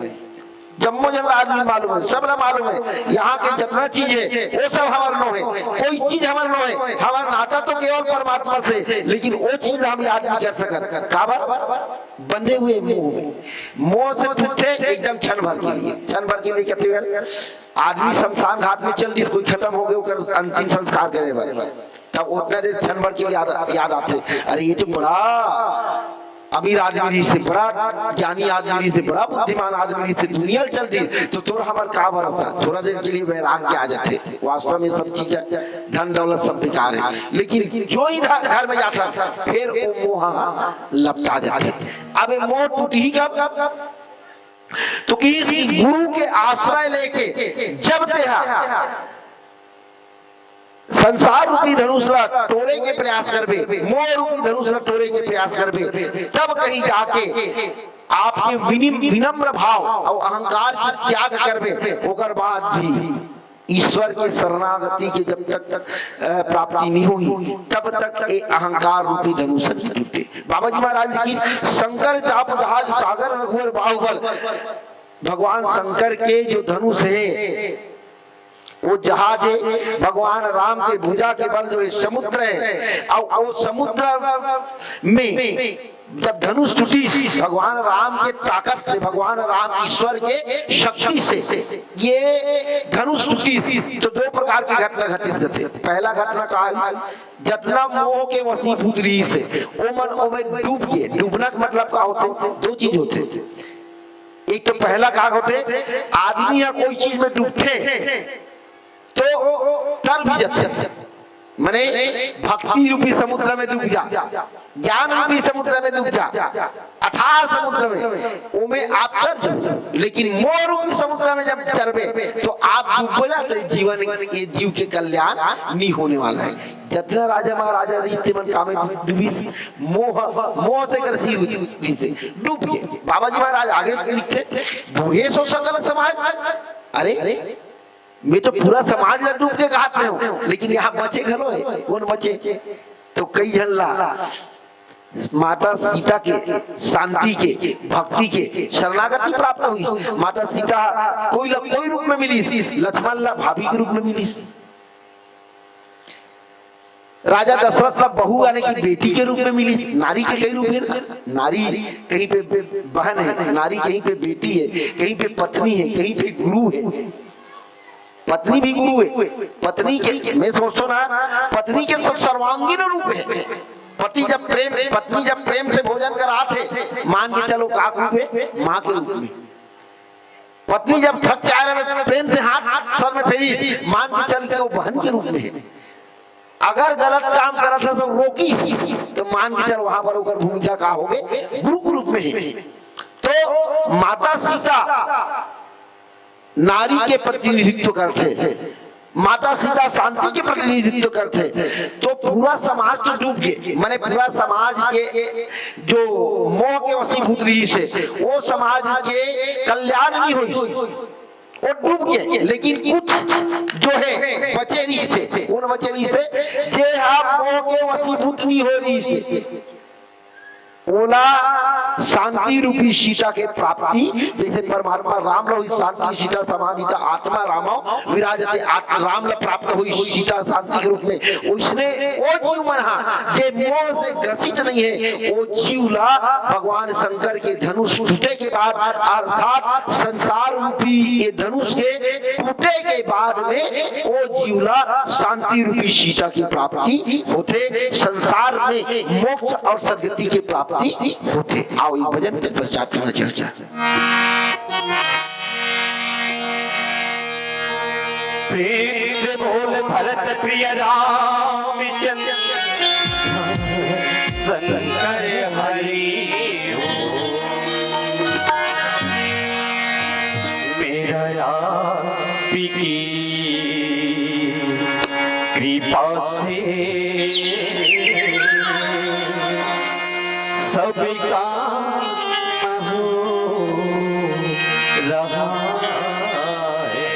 S1: जम्मो जल आदमी मालूम है, सब मालूम है यहाँ के जितना चीज है वो सब हमार नो है, कोई चीज हमार नो है। हमारा नाता तो केवल परमात्मा से, लेकिन वो चीज हम याद नहीं कर सकते। काबर बंधे हुए मोह में, मोह से टूटे एकदम क्षण भर के लिए, क्षण भर के लिए कहते हैं आदमी शमशान घाट में चल दी, कोई खत्म हो गया अंतिम संस्कार करे बारे तब उतना देर क्षण भर के लिए याद आते, अरे ये तो बड़ा अमीर आदमी से, बड़ा ज्ञानी आदमी से, बड़ा बुद्धिमान आदमी से दुनिया चल दी तो तोरा हमार का भरोसा, थोड़ा देर के लिए वैराग के आ जाते। वास्तव में सब चीजें धन दौलत सब बेकार है, लेकिन जो ही घर में जाता फिर वो मोह लपटा जाते। अब मोह टूट ही कब तो किसी गुरु के आश्रय लेके जब देहा संसार रूपी धनुषला तोड़े के प्रयास करबे, मोह रूपी धनुषला तोड़े के प्रयास करबे, तब कहीं जाके आपके विनम्र भाव और अहंकार की त्याग करबे, ओकर बाद भी ईश्वर के शरणागति के जब तक प्राप्ति नहीं हुई तब तक ये अहंकार रूपी धनुष टूटे। बाबा जी महाराज की शंकर चाप जहाज सागर रघुवर बाहुबल, भगवान शंकर के जो धनुष है वो जहाज है, भगवान राम के भुजा के बल जो समुद्र है, और वो समुद्र में जब धनुष टूटी भगवान राम के ताकत से, भगवान राम ईश्वर के शक्ति से ये धनुष टूटी तो दो प्रकार की घटना घटित होते। पहला घटना का है जतना मोह के वशीभूत रही से ओ मन ओ में डूब गए। डूबना का मतलब क्या होते? दो चीज होते, एक तो पहला क्या होते आदमी या कोई चीज में डूबते तो तर भी जाते, माने भक्ति रूपी समुद्र में डूब जा, ज्ञान रूपी समुद्र में डूब जा, अथाह समुद्र में उमे आप तर जाओ। लेकिन मोह रूपी समुद्र में जब चरबे तो आप डूबना तो जीवन ये जीव के कल्याण नहीं होने वाला है। जितना राजा महाराजा रीति मन कामे डूबी मोह से ग्रसी हुई से डूब गए। बाबा जी महाराज आगे लिखते बूढ़े सो सकल समाज, अरे मैं तो पूरा समाज ला डूब के घाट में हूँ, लेकिन यहाँ बचे घरो है, कौन बचे? तो कई हल्ला माता सीता के शांति के भक्ति के शरणागति प्राप्त हुई। माता सीता कोई रूप में मिली, लक्ष्मण ला भाभी के रूप में मिली, राजा दशरथ ला बहू यानी कि बेटी के रूप में मिली। नारी के कई रूप है, नारी कहीं पे बहन है, नारी कहीं पे बेटी है, कहीं पे पत्नी है, कहीं पे गुरु है। पत्नी भी गुरु है, पत्नी के मैं सोचता ना पत्नी के सर्वांगीण रूप है। पति जब प्रेम से भोजन कराते मान के चलो का रूप है? माँ के रूप में। पत्नी जब थक जाए प्रेम से हाथ सर में फेरी मान के चल के वो बहन के रूप में है। अगर गलत काम करा था तो रोकी तो मान के चल वहां पर होकर भूमिका का हो गए गुरु के रूप में है। तो माता सीता नारी के प्रतिनिधित्व करते थे, माता सीता शांति के प्रतिनिधित्व करते, तो पूरा समाज तो डूब गए। माने पूरा समाज के जो मोह के वशीभूत रही से वो समाज के कल्याण नहीं हुई, वो डूब गए। लेकिन कुछ जो है बचे रही से, उन बचे रही से जे आप मोह के वशीभूत नहीं हो रही से ओला शांति रूपी सीता के प्राप्ति। जैसे परमात्मा राम लो शांति सीता समाधिता आत्मा रामो विराजते, राम ला प्राप्त हुई सीता शांति के रूप में। उसने वो जीव मना जे मोह से ग्रसित नहीं है, वो जीव ला भगवान शंकर के धनुष टूटे के बाद अर्थात संसार रूपी ये धनुष के टूटे के बाद में वो जीव ला शांति रूपी सीता की प्राप्ति होते, संसार में मोक्ष और सद्गति की प्राप्ति होते। आओ एक भजन के पश्चात पूर्ण चर्चा।
S2: प्रेम से बोल भरत प्रिय रामचंद्र शंकर हरि मेरा राम की कृपा से सबका हो रहा है।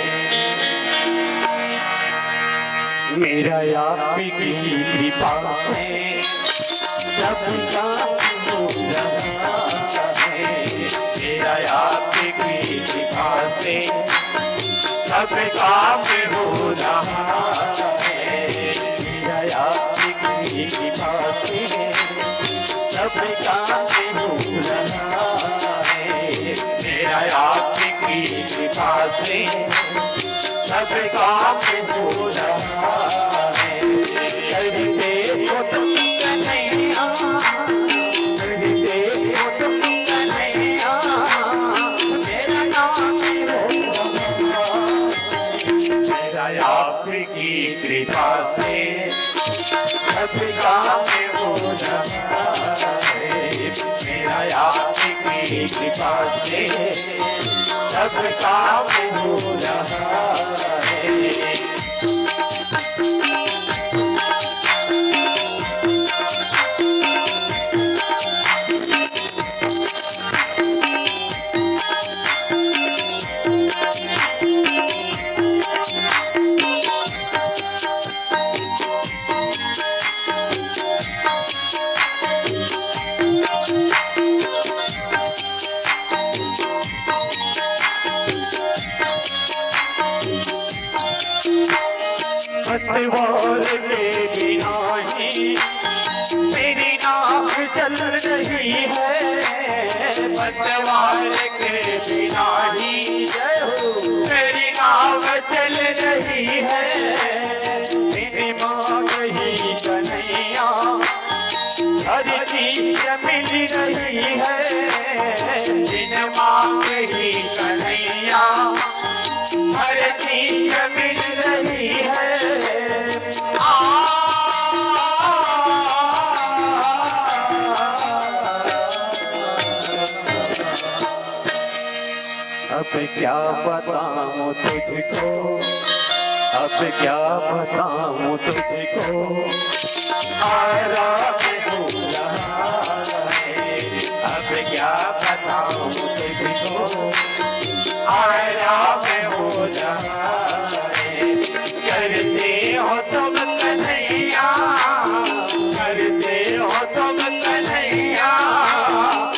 S2: मेरा आपकी कृपा से सबका हो रहा है। मेरा आपकी कृपा से सब काम हो रहा है। मेरा आपकी कृपा से सब काम हो रहा है। मेरा आपकी कृपा से सब काम हो रहा है। करते हो तुम कन्हैया, करते हो तुम कन्हैया, मेरा नाम हो रहा है। आपकी कृपा से सब काम हो रहा है। मेरा आपकी कृपा से सब काम हो रहा है। पतवार के बिना ही मेरी नाव चल रही है। पतवार के बिना ही मेरी नाव चल रही है। मेरी मांग ही कन्हैया हर चीज मिल रही है। जिन मांग ही कन्हैया हर चीज मिल रही है। अब क्या बताऊं तुझको, अब क्या बताऊं तुझको, आराम हो रहा है। अब क्या बताऊं तुझको, आराम हो रहा है। करते हो तुम कन्हैया, करते हो तुम कन्हैया,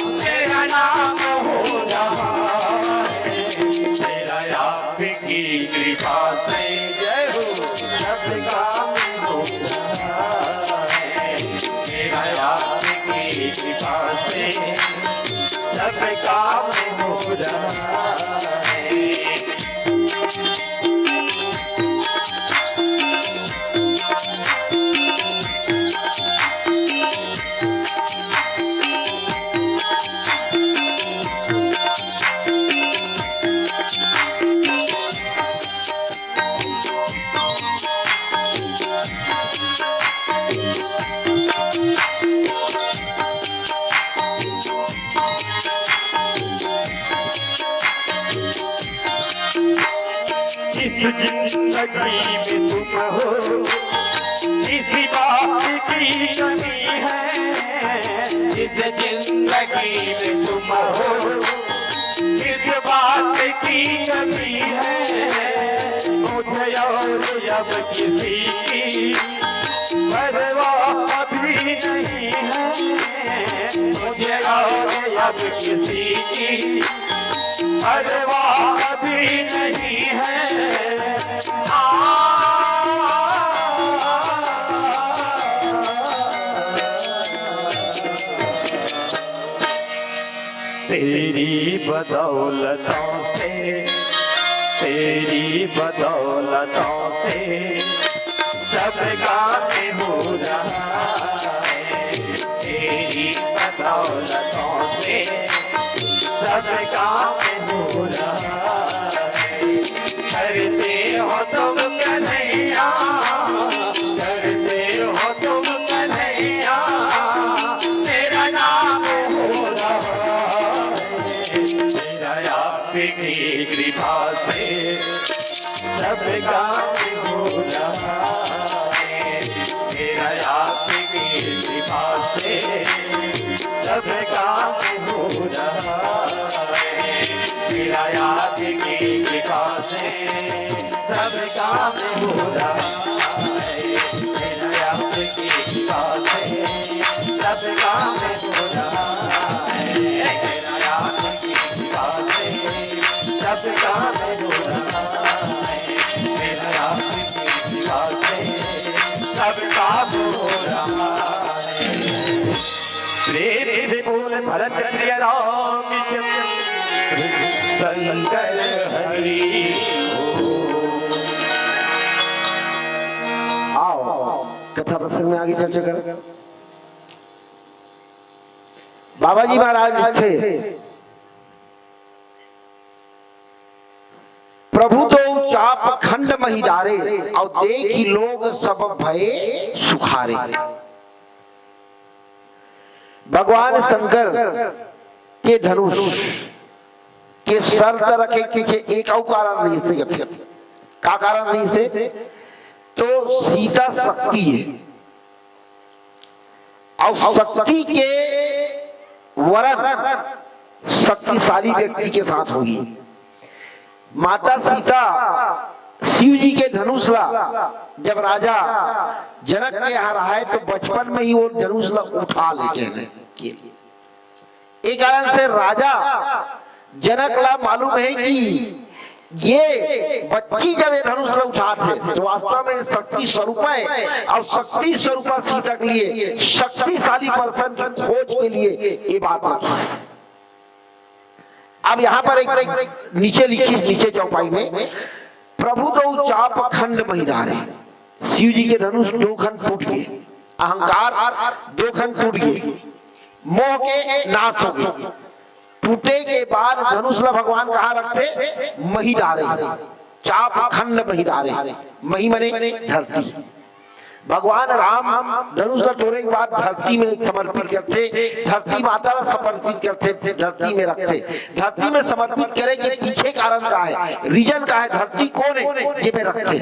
S2: मेरा नाम हो रहा है। मेरा आपकी कृपा से जय हो सब काम हो रहा है। मेरा आपकी कृपा से सब काम हो रहा है। इस जिंदगी में तुम हो, इसी बात की कमी है। इस जिंदगी में तुम हो, इस बात की कमी है। मुझे और अब किसी की परवाह भी नहीं है। मुझे और अब किसी की परवाह भी नहीं है। तेरी बदौलतों से, तेरी बदौलतों से सब काम हो रहा है। तेरी बदौलतों से सब काम हो रहा है। करते हो तुम कन्हैया, करते हो तुम कन्हैया, मेरा नाम हो रहा है। मेरा आपकी कृपा से सब काम हो रहा है। मेरा आपकी कृपा से सब काम हो रहा है। मेरा आपकी कृपा से सब काम हो रहा है। मेरा आपकी कृपा से सब काम हो रहा है। प्रेम से बोल भरत प्रिय रामचंद्र शंकर हरि।
S1: आओ कथा प्रसंग में आगे चर्चा कर। बाबा जी महाराज लिखे, प्रभु तो चाप खंड मही डारे और देखी लोग सब भये सुखारे। भगवान शंकर के धनुष के सर तरह के पीछे एक और कारण नहीं से का कारण नहीं से तो सीता शक्ति है और शक्ति के वरन शक्तिशाली व्यक्ति के साथ होगी। माता सीता शिव जी के धनुष ला जब राजा जनक के यहाँ रहा है तो बचपन में ही वो धनुष ला उठा लेके के लिए। एक कारण से राजा जनक ला मालूम है कि ये बच्ची जब ये धनुष ला उठाते तो वास्तव में शक्ति स्वरूप है और शक्ति स्वरूपा सीता के लिए शक्तिशाली पर्सन की खोज के लिए ये बात रखी। अब यहाँ पर एक नीचे लिखी, नीचे चौपाई में प्रभु दो चाप खंड महिधारे, शिव जी के धनुष दो खंड टूट गए, अहंकार दो खंड टूट गए, मोह के नाश हो गए। टूटे के बाद धनुष ला भगवान कहाँ रखते? महिधारे, चाप खंड महिधारे। मही मने धरती। भगवान राम धनुष ला तोड़ने के बाद धरती में समर्पित करते, धरती माता ला समर्पित करते, धरती में रखते। धरती में समर्पित करे के पीछे कारण का है, रीजन का है, धरती कौन है जे में रखते।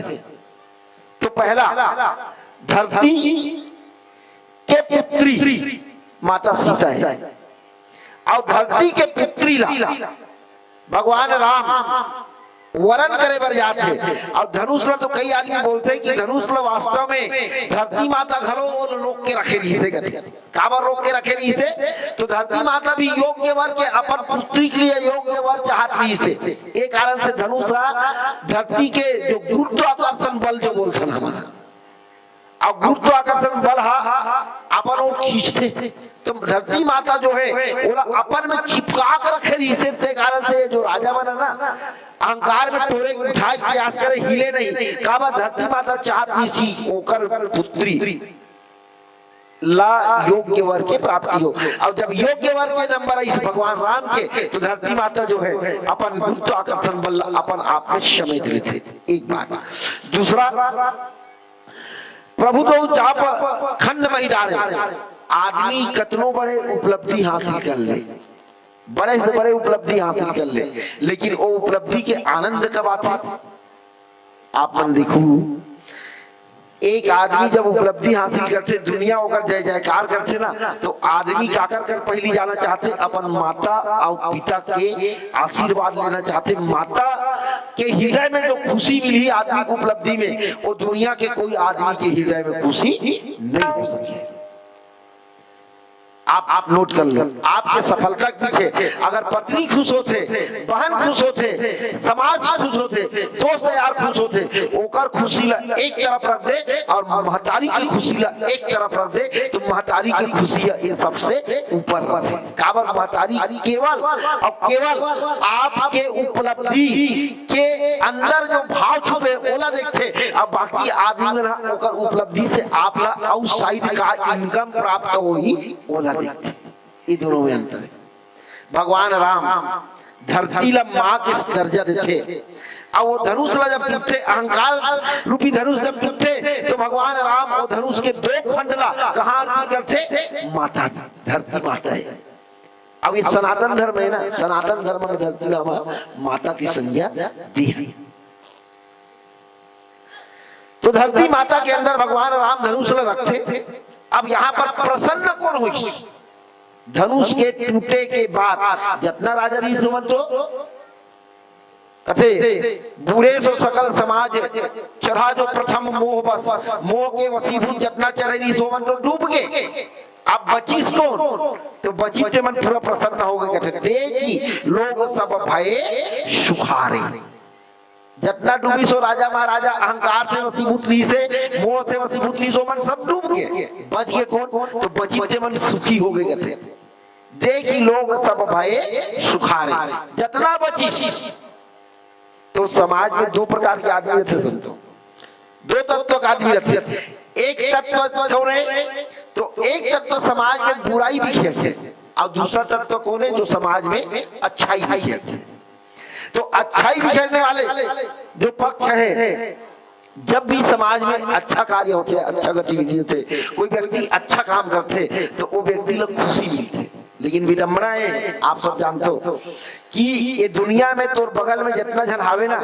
S1: तो पहला धरती के पुत्री माता सीता है और धरती के पुत्री ला भगवान राम वरण करे बर जाते। और धनुष ला तो कई आदमी बोलते हैं कि धनुष ला वास्तव में धरती माता घरो रोक के रखे रही से, काबर रोक के रखे रही से तो धरती माता भी योग्य वर के अपन पुत्री के लिए योग्य वर चाहत रही से। एक कारण से धनुष ला धरती के जो गुरुत्वाकर्षण बल जो बोलते हैं हमारा, और गुरुत्वाकर्षण बल अपन और खींचते तो धरती माता जो है वो अपन में चिपका कर रखे रही से। कारण से जो राजा बना ना अहंकार में टोरे उठाए प्रयास करे हिले नहीं, काबा धरती माता चाहत नहीं थी ओकर पुत्री ला योग्य वर के प्राप्ति हो। और जब योग्य वर के नंबर इस भगवान राम के तो धरती माता जो है अपन गुरुत्वाकर्षण बल अपन आप में समेट लेते। एक बात। दूसरा प्रभु तो चाप खंड मही डारे। आदमी कतनो बड़े उपलब्धि हासिल कर ले, बड़े से बड़े उपलब्धि हासिल कर ले, लेकिन वो उपलब्धि के आनंद कब आते? आप मन देखो, एक आदमी जब उपलब्धि हासिल करते दुनिया होकर जय जयकार करते ना तो आदमी काकर कर पहली जाना चाहते अपन माता और पिता के आशीर्वाद लेना चाहते। माता के हृदय में जो खुशी मिली आदमी को उपलब्धि में वो दुनिया के कोई आदमी के हृदय में खुशी नहीं हो सके। आप नोट कर लो, आपके सफलता के पीछे अगर पत्नी खुश होते, बहन खुश होते, समाज खुश होते, दोस्त यार खुश होते, ओकर खुशी ला एक तरफ रख दे और महतारी की खुशी ला एक तरफ रख दे तो महतारी की खुशी ये सबसे ऊपर रखे। काबर महतारी केवल और केवल आपके उपलब्धि के अंदर जो भाव छुपे ओला देखते, अब बाकी आदमी ना ओकर उपलब्धि से आप ला आउटसाइड का इनकम प्राप्त होई ओला देखते। ये दोनों में अंतर है। भगवान राम धरती ला माँ के दर्जा देते और वो धनुष ला जब टूटते, अहंकार रूपी धनुष जब टूटते तो भगवान राम वो धनुष के दो खंड ला कहाँ करते? माता, धरती माता है। अब ये सनातन धर्म है ना, सनातन धर्म में धरती ला माता की संज्ञा दी है। तो धरती माता के अंदर भगवान राम धनुष ला रखते थे। अब यहाँ पर प्रसन्न कौन हुई? धनुष के टूटे के बाद जितना राजा ऋषि सुमंतो कथे बूढ़े सो सकल समाज चढ़ा जो प्रथम मोह बस, मोह के वसीभूत जतना चरनी सोमन तो डूब गए। अब बचिस कौन? तो बचीते मन पूरा प्रसन्न हो गए। कहते देखी लोग सब भये सुखारे, जतना डूबी सो राजा महाराजा अहंकार से वसीभूत ली से, मोह से वसीभूत ली सो मन सब डूब गए। बच गए कौन? तो बचीते मन सुखी हो गए। कहते देखी लोग सब भये सुखारे, जतना बचिस। तो समाज में दो प्रकार के आदमी थे संतो, दो तत्व का आदमी रहते। एक तत्व कौन है? तो एक तत्व समाज में बुराई बिखेरते, और दूसरा तत्व कौन है? जो समाज में अच्छाई बिखेरते। तो अच्छाई बिखेरने वाले जो पक्ष है, जब भी समाज में अच्छा कार्य होते, अच्छा गतिविधि होते, कोई व्यक्ति अच्छा काम करते, तो वो व्यक्ति लोग खुशी मिलते। लेकिन विडंबना है, आप सब जानते हो कि ये दुनिया में तोर बगल में जितना जन हावे ना,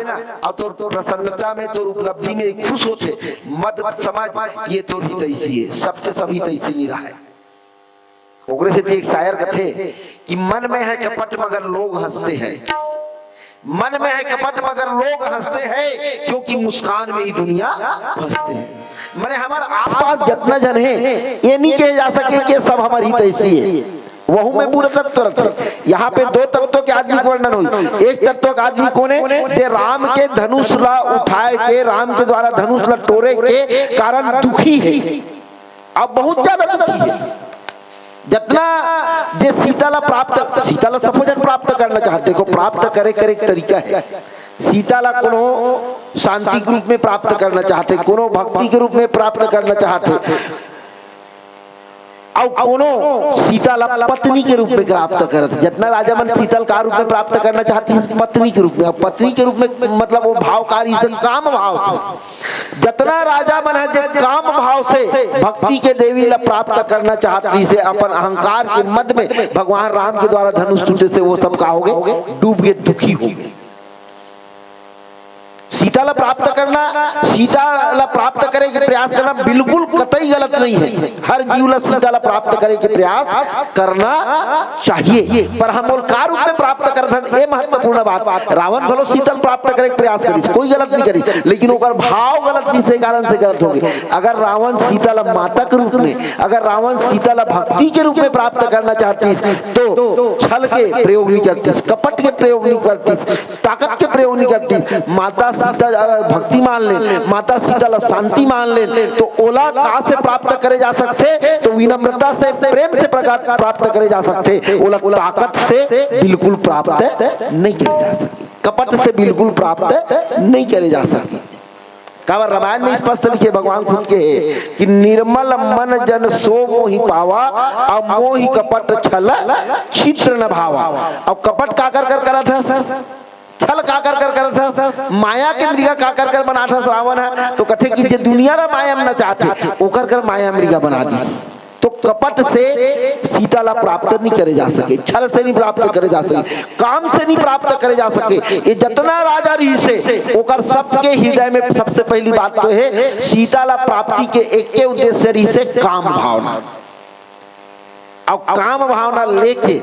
S1: और तोर प्रसन्नता में, तोर उपलब्धि में खुश होते, मत समझ ये तोर ही तैसी है, सबके सभी तैसी नहीं रहा है। ओकरे से एक शायर कहते कि मन में है कपट मगर लोग हंसते हैं, मन में है कपट मगर लोग हंसते हैं, क्योंकि मुस्कान में ही दुनिया फंसते हैं। मैंने हमारे आसपास जितना जन है, ये नहीं कहे जा सके कि सब हमारी तैसी है, वहू में पूरा तत्व रहते। यहाँ पे दो तत्वों के आदमी को वर्णन हुई। एक तत्व का आदमी कौन है? जे राम के धनुष ला उठाए के, राम के द्वारा धनुष ला तोड़े के कारण दुखी है, अब बहुत ज्यादा दुखी है। जितना जे सीता ला प्राप्त, सीता ला सपोजन प्राप्त करना चाहते, देखो प्राप्त करे करे एक तरीका है। सीता ला कोनो शांति के रूप में प्राप्त करना चाहते, कोनो भक्ति के रूप में प्राप्त करना चाहते, और कोनो सीता ला पत्नी के रूप में प्राप्त करत। जितना राजा मन सीता का रूप में प्राप्त करना चाहती है पत्नी के रूप में, अब पत्नी के रूप में मतलब वो भावकारी से काम भाव से, जितना राजा मन है जो काम भाव से भक्ति के देवी ला प्राप्त करना चाहती से, अपन अहंकार के मद में भगवान राम के द्वारा धनुष टूटे से वो सब का हो गए, डूब गए, दुखी हो गए। सीता ला प्राप्त करना, सीता ला प्राप्त करे के प्रयास करना बिल्कुल कतई गलत नहीं है। हर जीव ला सीता ला प्राप्त करे के प्रयास करना चाहिए, पर हम बोल का रूप में प्राप्त करथन, ये महत्वपूर्ण बात। रावण भलो सीता प्राप्त करे के प्रयास करी, कोई गलत नहीं करी, लेकिन ओकर भाव गलत नहीं से कारण से गलत हो गए। अगर रावण सीता ला माता के रूप में, अगर रावण सीता ला भक्ति के रूप में प्राप्त करना चाहती तो छल के प्रयोग नहीं करती, कपट के प्रयोग नहीं करती, ताकत के प्रयोग नहीं करती। माता भक्ति मान ले, माता सीता ला शांति मान ले, तो ओला कहां से प्राप्त करे जा सकते? तो विनम्रता से, प्रेम से प्राप्त करे जा सकते, ओला ताकत से बिल्कुल प्राप्त नहीं करे जा सकते, कपट से बिल्कुल प्राप्त नहीं करे जा सकते। कावर रामायण में स्पष्ट लिखे भगवान खुद के कि निर्मल मन जन सो मोहि पावा, और मोहि कपट छल छिद्र न भावा। अब कपट का कर करत है सर, छल का कर करत, माया के मृगा का कर बना था रावण है, तो कथे कि जे दुनिया ला माया में न चाहते ओकर कर माया मृगा बना दी। तो कपट से सीता ला प्राप्त नहीं करे जा सके, छल से नहीं प्राप्त करे जा सके, काम से नहीं प्राप्त करे जा सके। ये जितना राजा रही से ओकर सबके हृदय में सबसे पहली बात तो है सीता ला प्राप्ति के एक के उद्देश्य रही से काम भावना। और काम भावना लेके,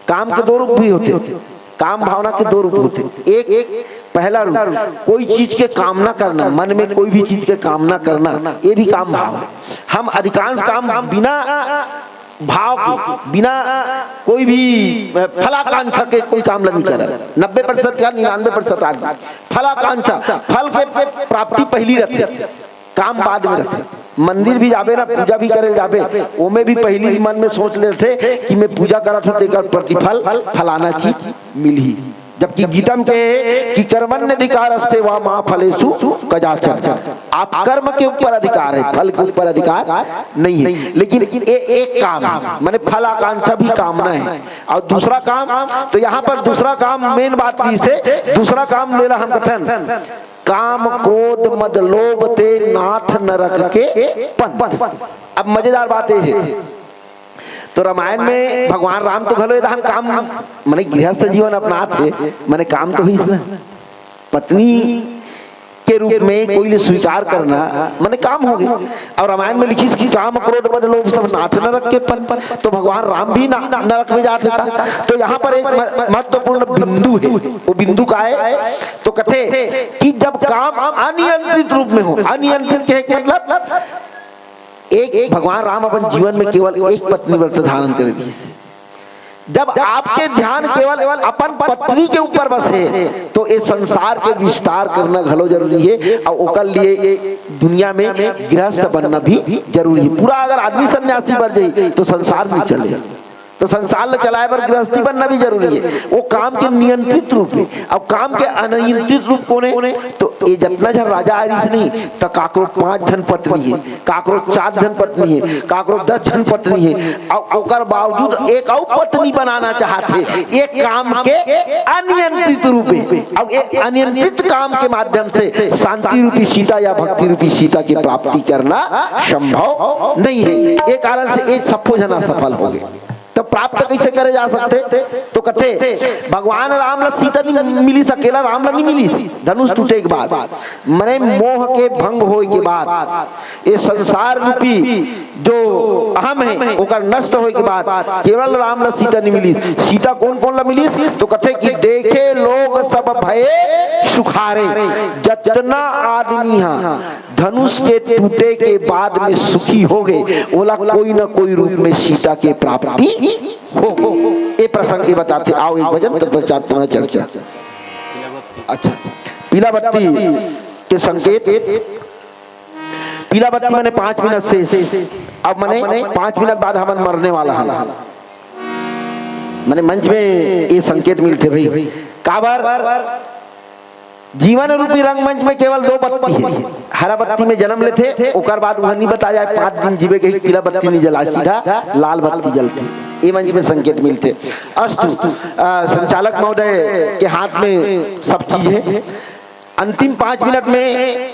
S1: काम के दो रूप भी होते, काम भावना के दो रूप होते। एक पहला रूप कोई चीज के कामना करना, मन में कोई भी चीज के कामना करना, ये भी काम भाव है। हम अधिकांश काम बिना भाव के, बिना कोई भी फलाकांक्षा के कोई काम नहीं कर रहा। 90% का 99% आदमी फलाकांक्षा, फल के प्राप्ति पहली रहती है, काम बाद में रहते। मंदिर भी जाबे ना, पूजा भी करे जाबे, ओमे भी पहली मन में सोच ले थे कि मैं पूजा करत हूं तेकर प्रतिफल फलाना चीज मिली। जबकि गीता में कहे कि कर्मण्य अधिकार अस्ते वा मा फलेषु कदाचन, आप कर्म के ऊपर अधिकार है, फल के ऊपर अधिकार नहीं है। लेकिन एक काम माने फलाकांक्षा भी कामना है। और दूसरा काम, तो यहाँ पर दूसरा काम मेन बात की से दूसरा काम लेला हम कथन काम क्रोध मद लोभ ते नाथ नरक के पंथ। अब मजेदार बात है, तो रामायण में भगवान राम तो घलो दान काम माने गृहस्थ जीवन अपना थे, माने काम तो ही पत्नी के रूप में कोई स्वीकार करना माने काम हो गया। और रामायण में लिखी कि काम क्रोध बद लोभ सब नाथ नरक के पन पर, तो भगवान राम भी नरक में जाते था। तो यहाँ पर एक महत्वपूर्ण बिंदु है, वो बिंदु का है तो कथे कि जब काम अनियंत्रित रूप में हो, अनियंत्रित के मतलब एक भगवान राम अपन जीवन में केवल एक पत्नी व्रत धारण करेंगे। जब आपके ध्यान केवल अपन पत्नी के ऊपर बसे तो इस संसार के विस्तार करना घलो जरूरी है, और ओकर लिए दुनिया में गृहस्थ बनना भी जरूरी है। पूरा अगर आदमी सन्यासी बन जाए तो संसार नहीं चले, तो संसार में चलाए पर गृहस्थी बनना भी जरूरी है। वो काम के नियंत्रित रूप है। अब काम के अनियंत्रित रूप कौन है? तो ये जितना जन राजा आरिस नहीं तो काकरो 5 जन पत्नी है, काकरो 4 जन पत्नी है, काकरो 10 जन पत्नी है, और ओकर बावजूद एक और पत्नी बनाना चाहते। ये काम के अनियंत्रित रूप है। अब ये अनियंत्रित काम के माध्यम से शांति रूपी सीता या भक्ति रूपी सीता की प्राप्ति करना संभव नहीं है। ये कारण से एक सफो जना सफल हो गए। तो प्राप्त कैसे करे जा सकते? तो कथे भगवान राम ला सीता नहीं मिली सकेला, राम ला नहीं मिली। धनुष टूटे के बाद मने मोह के भंग होए के बाद ये संसार रूपी जो अहम है ओकर नष्ट होए के बाद केवल राम ला सीता नहीं मिली। सीता कौन कौन ला मिली? तो कथे कि देखे लोग सब भये सुखारे, जितना आदमी हा धनुष के टूटे के बाद में सुखी हो गए ओला कोई न कोई रूप में सीता के प्राप्ति हो। ये प्रसंग ये बताते। आओ एक भजन तब पश्चात पुनः चर्चा। अच्छा, पीला बत्ती के संकेत। पीला बत्ती मैंने 5 मिनट से, अब मैंने 5 मिनट बाद हम मरने वाला है। मैंने मंच में ये संकेत मिलते भाई काबर जीवन रूपी रंगमंच में केवल 2 बत्ती है। हरा बत्ती में जन्म लेते, ओकर बाद वह नहीं बताया 5 दिन जीवे के पीला बत्ती नहीं जला, सीधा लाल बत्ती जलती। ये मंच में संकेत मिलते। अस्तु, संचालक महोदय के हाथ में सब चीज है। अंतिम 5 मिनट में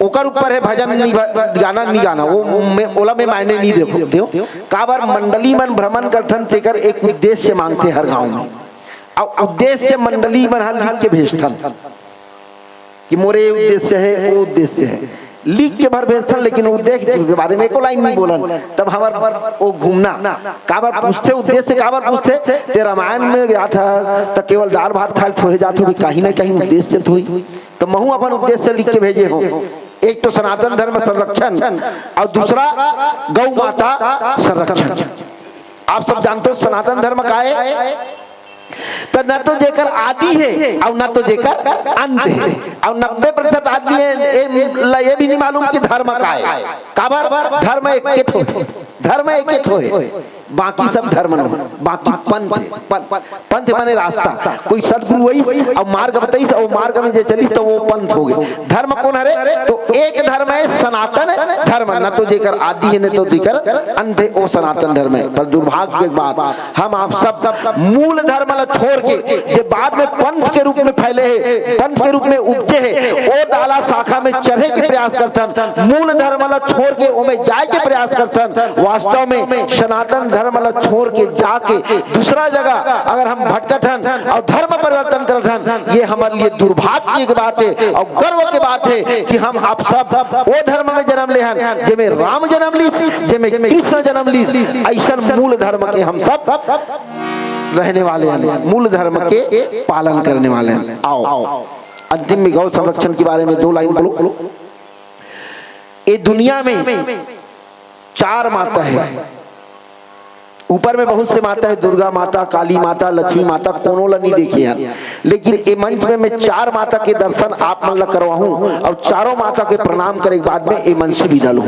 S1: ओकर ऊपर है भजन नहीं गाना नहीं गाना, वो में ओला में मायने नहीं देखो काबर मंडली मन भ्रमण करथन तेकर एक उद्देश्य मांगते हर गांव में। और उद्देश्य मंडली मन हल लिख के भेजथन कि मोरे उद्देश्य है, वो उद्देश्य है, लिख के भर भेजथन, लेकिन उद्देश्य के बारे में एको लाइन नहीं बोलन। तब हमार वो घूमना काबर पूछते, उद्देश्य काबर पूछते? ते रामायण में गया था तो केवल दाल भात खाए थोड़े जाते हो, कहीं ना कहीं उद्देश्य तो हुई। तो महू अपन उद्देश्य लिख के भेजे हो। एक तो सनातन धर्म संरक्षण और दूसरा गौ माता संरक्षण। आप सब जानते हो सनातन धर्म का है तो न तो जेकर आदि है और न तो जेकर अंत है। और 90% आदमी ये भी नहीं मालूम कि धर्म का है। काबर धर्म एक हो, धर्म एक हो, बाकी सब धर्म न, बाकी पंथ माने रास्ता। कोई सदगुरु वही और मार्ग बताई और मार्ग में जे चली तो वो पंथ हो गए। धर्म कौन है? तो एक धर्म है सनातन धर्म, न तो जेकर आदि है न तो जेकर अंत है, वो सनातन धर्म है। पर दुर्भाग्य के बाद हम आप सब मूल धर्म छोड़ के ये बाद में पंथ के रूप में फैले है, पंथ के रूप में उपजे है, वो डाला शाखा में चढ़े के प्रयास करथन। मूल धर्म छोड़ के ओमे जाए के प्रयास करथन। वास्तव में सनातन धर्म छोड़ के जाके दूसरा जगह अगर हम भटकथन और धर्म परिवर्तन करथन, ये हमारे लिए दुर्भाग्य की बात है और गर्व की बात है कि हम आप सब वो धर्म में जन्म ले हैं जिसमें राम जन्म ली, जिसमें कृष्ण जन्म ली। ऐसा मूल धर्म के हम सब रहने वाले हैं, मूल धर्म के पालन करने वाले हैं। आओ अंतिम में गौ संरक्षण के बारे में 2 लाइन बोलो। ये दुनिया में 4 माता है। ऊपर में बहुत से माता है, दुर्गा माता, काली माता, लक्ष्मी माता, कोनो ला नहीं देखी है। लेकिन ये मंच में मैं 4 माता के दर्शन आप मन ला करवाऊं और चारों माता के प्रणाम करे के बाद में ये मंच से विदा लूं।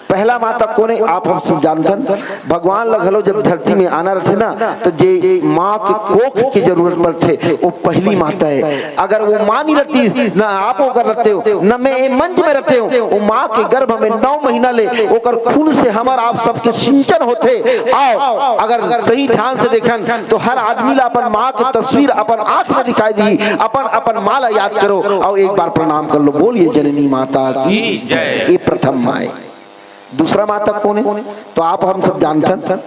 S1: पहला माता कौन है? आप हम सब जानतन। भगवान लगलो जब धरती में आना रहे ना तो जे माँ के कोख की जरूरत पड़ते वो पहली माता है। अगर वो माँ नहीं रहती ना आप होकर रहते हो न मैं ये मंच में रहते हो, वो माँ के गर्भ में 9 महीना ले ओकर खून से हमारा आप सबके सिंचन होते। आओ अगर सही ध्यान से देखन तो हर आदमी ला अपन माँ की तस्वीर अपन आंख में दिखाई दी। अपन माँ ला याद करो और एक बार प्रणाम कर लो। बोलिए जननी माता की जय। ये प्रथम माँ है। दूसरा माता कौन है? तो आप हम सब जानते हैं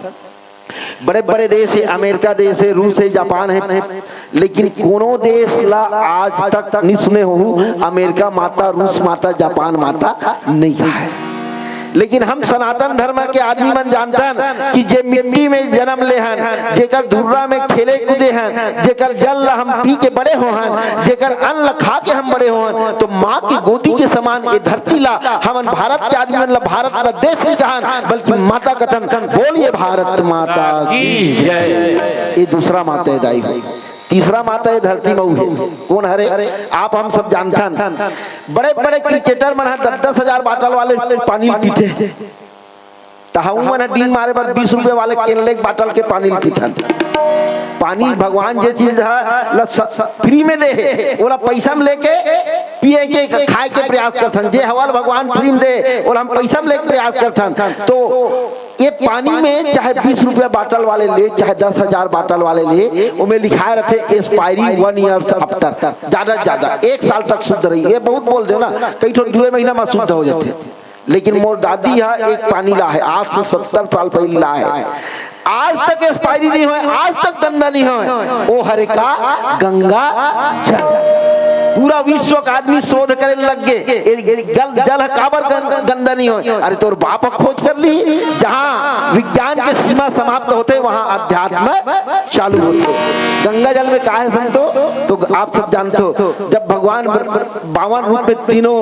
S1: बड़े बड़े देश है, अमेरिका देश है, रूस है, जापान है, लेकिन कोनो देश ला आज तक नहीं सुने हो अमेरिका माता, रूस माता, जापान माता नहीं कहा है। लेकिन हम सनातन धर्म के आदमी मन जानतन कि जे मिट्टी में जन्म ले हन, जेकर धुर्रा में खेले कूदे हैं, जेकर जल हम पी के बड़े हो हन, जेकर अन्न खा के हम बड़े हो हन, तो माँ की गोदी के समान ये धरती ला हमन भारत के आदमी मन ला भारत का देश ही कहान बल्कि माता कथन। बोलिए भारत माता की जय। ये दूसरा माता है दाई भाई। तीसरा माता है धरती मऊ है। कौन हरे? आप हम सब जानतन बड़े बड़े क्रिकेटर मन 10-10 हजार बाटल वाले पानी पीते, तहाऊ मन डील मारे बाद 20 रुपए वाले केले बाटल के पानी पीतन। पानी भगवान जे चीज है फ्री में दे, ओला पैसा में लेके पिए के खाए के प्रयास करथन। जे हवाल भगवान फ्री में दे ओला हम पैसा में लेके प्रयास करथन। तो ये पानी में चाहे 20 रुपया बाटल वाले ले, चाहे 10,000 बाटल वाले ले, उनमें लिखा रहते एक्सपायरी 1 ईयर आफ्टर, ज्यादा ज्यादा 1 साल तक शुद्ध रही। ये बहुत बोल दो ना, कई तो 2 महीना में शुद्ध हो जाते। लेकिन मोर दादी है एक पानी ला है, आज से 70 साल पहले ला है, आज तक एक्सपायरी नहीं हुआ, आज तक गंदा नहीं हुआ। वो हरे का गंगा जल। पूरा विश्व का आदमी शोध करे लग गए जल काबर गंदा नहीं हो। अरे तोर बाप खोज कर ली, जहाँ विज्ञान के सीमा समाप्त होते वहाँ अध्यात्म चालू होते। गंगा जल में कहा है संतो? तो आप सब जानते हो, जब भगवान 52 रूप में तीनों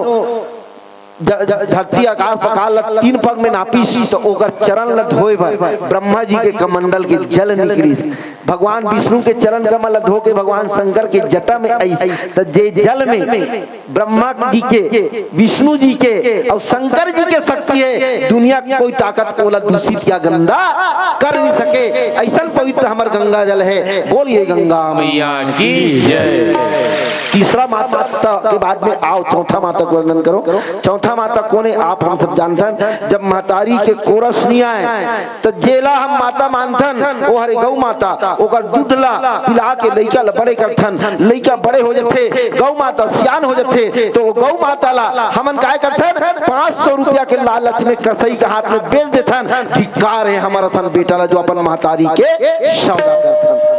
S1: धरती आकाश पकाल 3 पग में नापीस, तो ओकर चरण ल धोए भर ब्रह्मा जी के कमंडल के जल निकली। भगवान विष्णु के चरण कमल धो के भगवान शंकर के जटा में आई, तो जे जल में ब्रह्मा जी के, विष्णु जी के और शंकर जी के शक्ति है, दुनिया की कोई ताकत ओला दूषित या गंदा कर नहीं सके। ऐसा पवित्र हमार गंगा जल है। बोलिए गंगा मैया की जय। तीसरा माता के बाद में आओ चौथा माता को वर्णन करो। चौथा माता कौन है? आप हम सब जानतन। जब महतारी के कोरस नहीं आए तो जेला हम माता मानथन, वो हरे गौ माता। ओकर दूध ला पिला के लइका ला बड़े करथन, लइका बड़े हो जाते, गौ माता सियान हो जाते, तो गौ माता ला हमन काय करथन 500 रुपया के लालच में कसई के हाथ में बेच देथन। धिक्कार है हमारा थन बेटा ला जो अपन महतारी के सौदा करथन।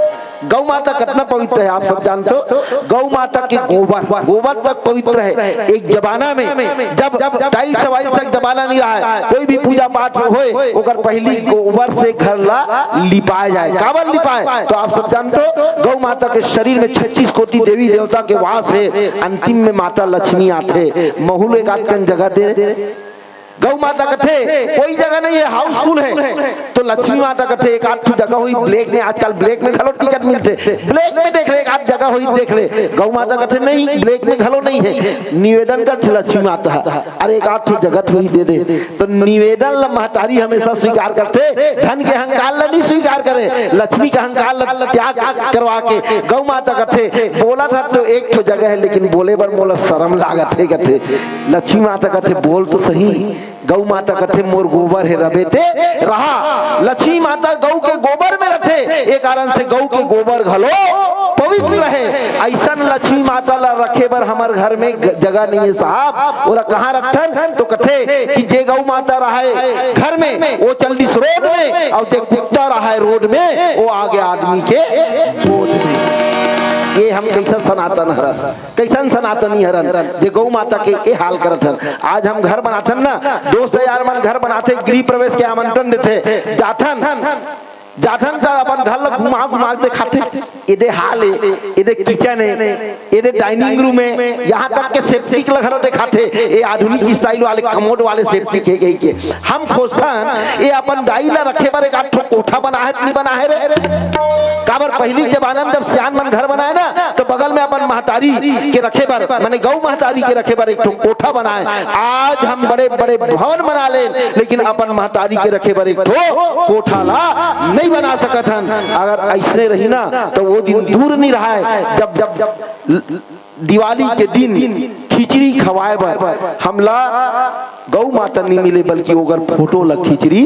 S1: गौ माता कितना पवित्र है आप सब जानते हो। गौ माता के गोबर तक पवित्र है। एक जमाना में जब टाइल्स वाइल्स तक जमाना नहीं रहा है, कोई भी पूजा पाठ होए ओकर पहली गोबर से घर ला लिपाया जाए। काबर लिपाए? तो आप सब जानते हो गौ माता के शरीर में 36 कोटि देवी देवता के वास है। अंतिम में माता लक्ष्मी आते। महूल एक आध जगह दे गौ माता कथे कोई जगह नहीं है, हाउसफुल है। तो लक्ष्मी माता कथे एक आध जगह हुई ब्लैक में, आजकल ब्लैक में घलो टिकट मिलते, ब्लैक में देख ले, एक आध जगह हुई देख ले। गौ माता कथे नहीं, ब्लैक में घलो नहीं है। निवेदन करते लक्ष्मी माता, अरे एक आध जगह हुई दे दे। तो निवेदन महतारी हमेशा स्वीकार करते, धन के अहंकार ला नहीं स्वीकार करे, लक्ष्मी का अहंकार ला त्याग करवा के। गौ माता कथे बोला था तो एक जगह है, लेकिन बोले पर मोला शर्म लागत है। कथे लक्ष्मी माता कथे बोल तो सही। गौ माता कथे मोर गोबर है रबेते रहा। लक्ष्मी माता गौ के गोबर में रथे, एक कारण से गौ के गोबर घलो पवित्र रहे। ऐसा लक्ष्मी माता ला रखे बर हमार घर में जगह नहीं है साहब। ओला कहाँ रखथन? तो कथे कि जे गौ माता रहे घर में वो चलती रोड में, और जे कुत्ता रहा रोड में वो आगे आदमी के गोद में। ये हम कैसा सनातन हरन, कैसन सनातनी हरन जे गौ माता के ये हाल करत हन। आज हम घर बनाथन ना, दोस्त यार मन घर बनाते, गृह प्रवेश के आमंत्रण देते, जाथन का अपन घर ला घुमा के खाते। इधे हाल है, इधे किचन है, इधे डाइनिंग रूम है, यहाँ तक के सेफ्टी के घर दिखाते। ये आधुनिक स्टाइल वाले कमोड वाले सेफ्टी के गई के हम खोजथन ये अपन दाई ला रखे बर एक आठ कोठा बना है नहीं बना है रे। काबर पहली जमाना में जब सियान मन घर बनाए ना, तो बगल में अपन महतारी के रखे बर, माने गौ महतारी के रखे बर एक कोठा बनाए। आज हम बड़े बड़े भवन बना ले, लेकिन अपन महतारी के रखे बर एक कोठा ला नहीं बना सकत हन। अगर ऐसने रही ना तो वो दिन दूर नहीं रहा है जब दिवाली के दिन खिचड़ी खवाए बर हमला गौ माता नहीं मिले बल्कि ओकर फोटो लग खिचड़ी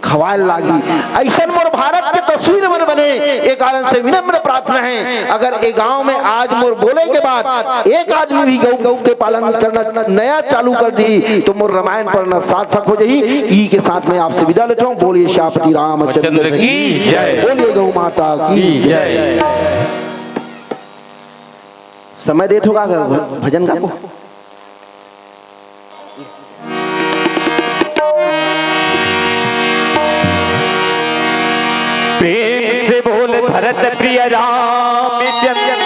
S1: खवाए लागी। ऐसा मोर भारत के तस्वीर मन बने। एक कारण से विनम्र प्रार्थना है, अगर एक गांव में आज मोर बोले के बाद एक आदमी भी गौ के पालन करना नया चालू कर दी तो मोर रामायण पढ़ना सार्थक हो जाही। ई के साथ में आपसे विदा लेता हूँ। बोलिए श्यामपति रामचंद्र की जय, बोलिए गौ माता की जय। समय देत होगा भजन का को।
S2: प्रेम से बोल भरत प्रिय रामचंद्र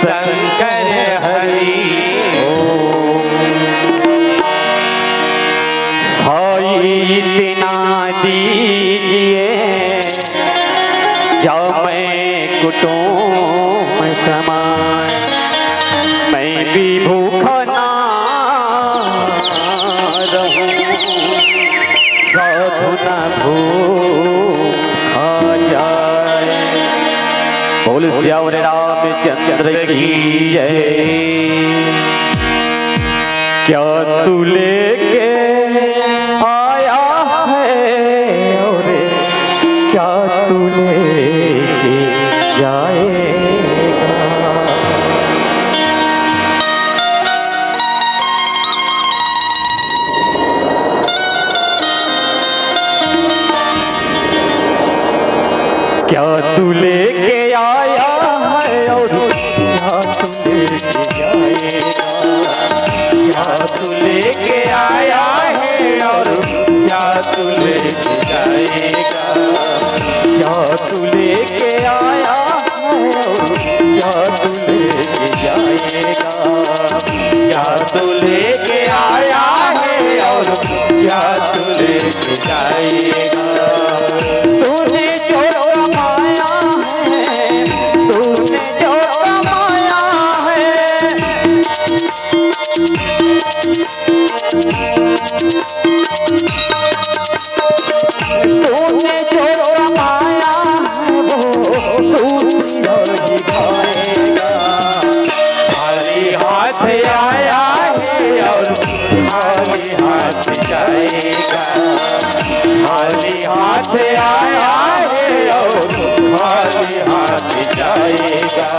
S2: शंकर हरि। साई इतना दीजिए या मैं कुटुंब समान, मैं भी भूखा ना रहूं, साधु ना भूखा जाए। बोल श्याम रामचंद्र की जय। क्या तू लेके आया है और क्या तू लेके जाएगा। क्या तू लेके आया है और क्या तू लेके जाएगा। क्या तू लेके आया है और क्या तू लेके जाएगा। क्या तू लेके आया है और क्या तू लेके जाएगा। क्या तू लेके आया है और क्या तू लेके जाएगा। तूने जो कमाया है, तूने जो कमाया है, तूने जो कमाया है वो तू ही खाएगा। खाली हाथ आया है और खाली हाथ जाएगा। खाली हाथ आया है और खाली हाथ जाएगा।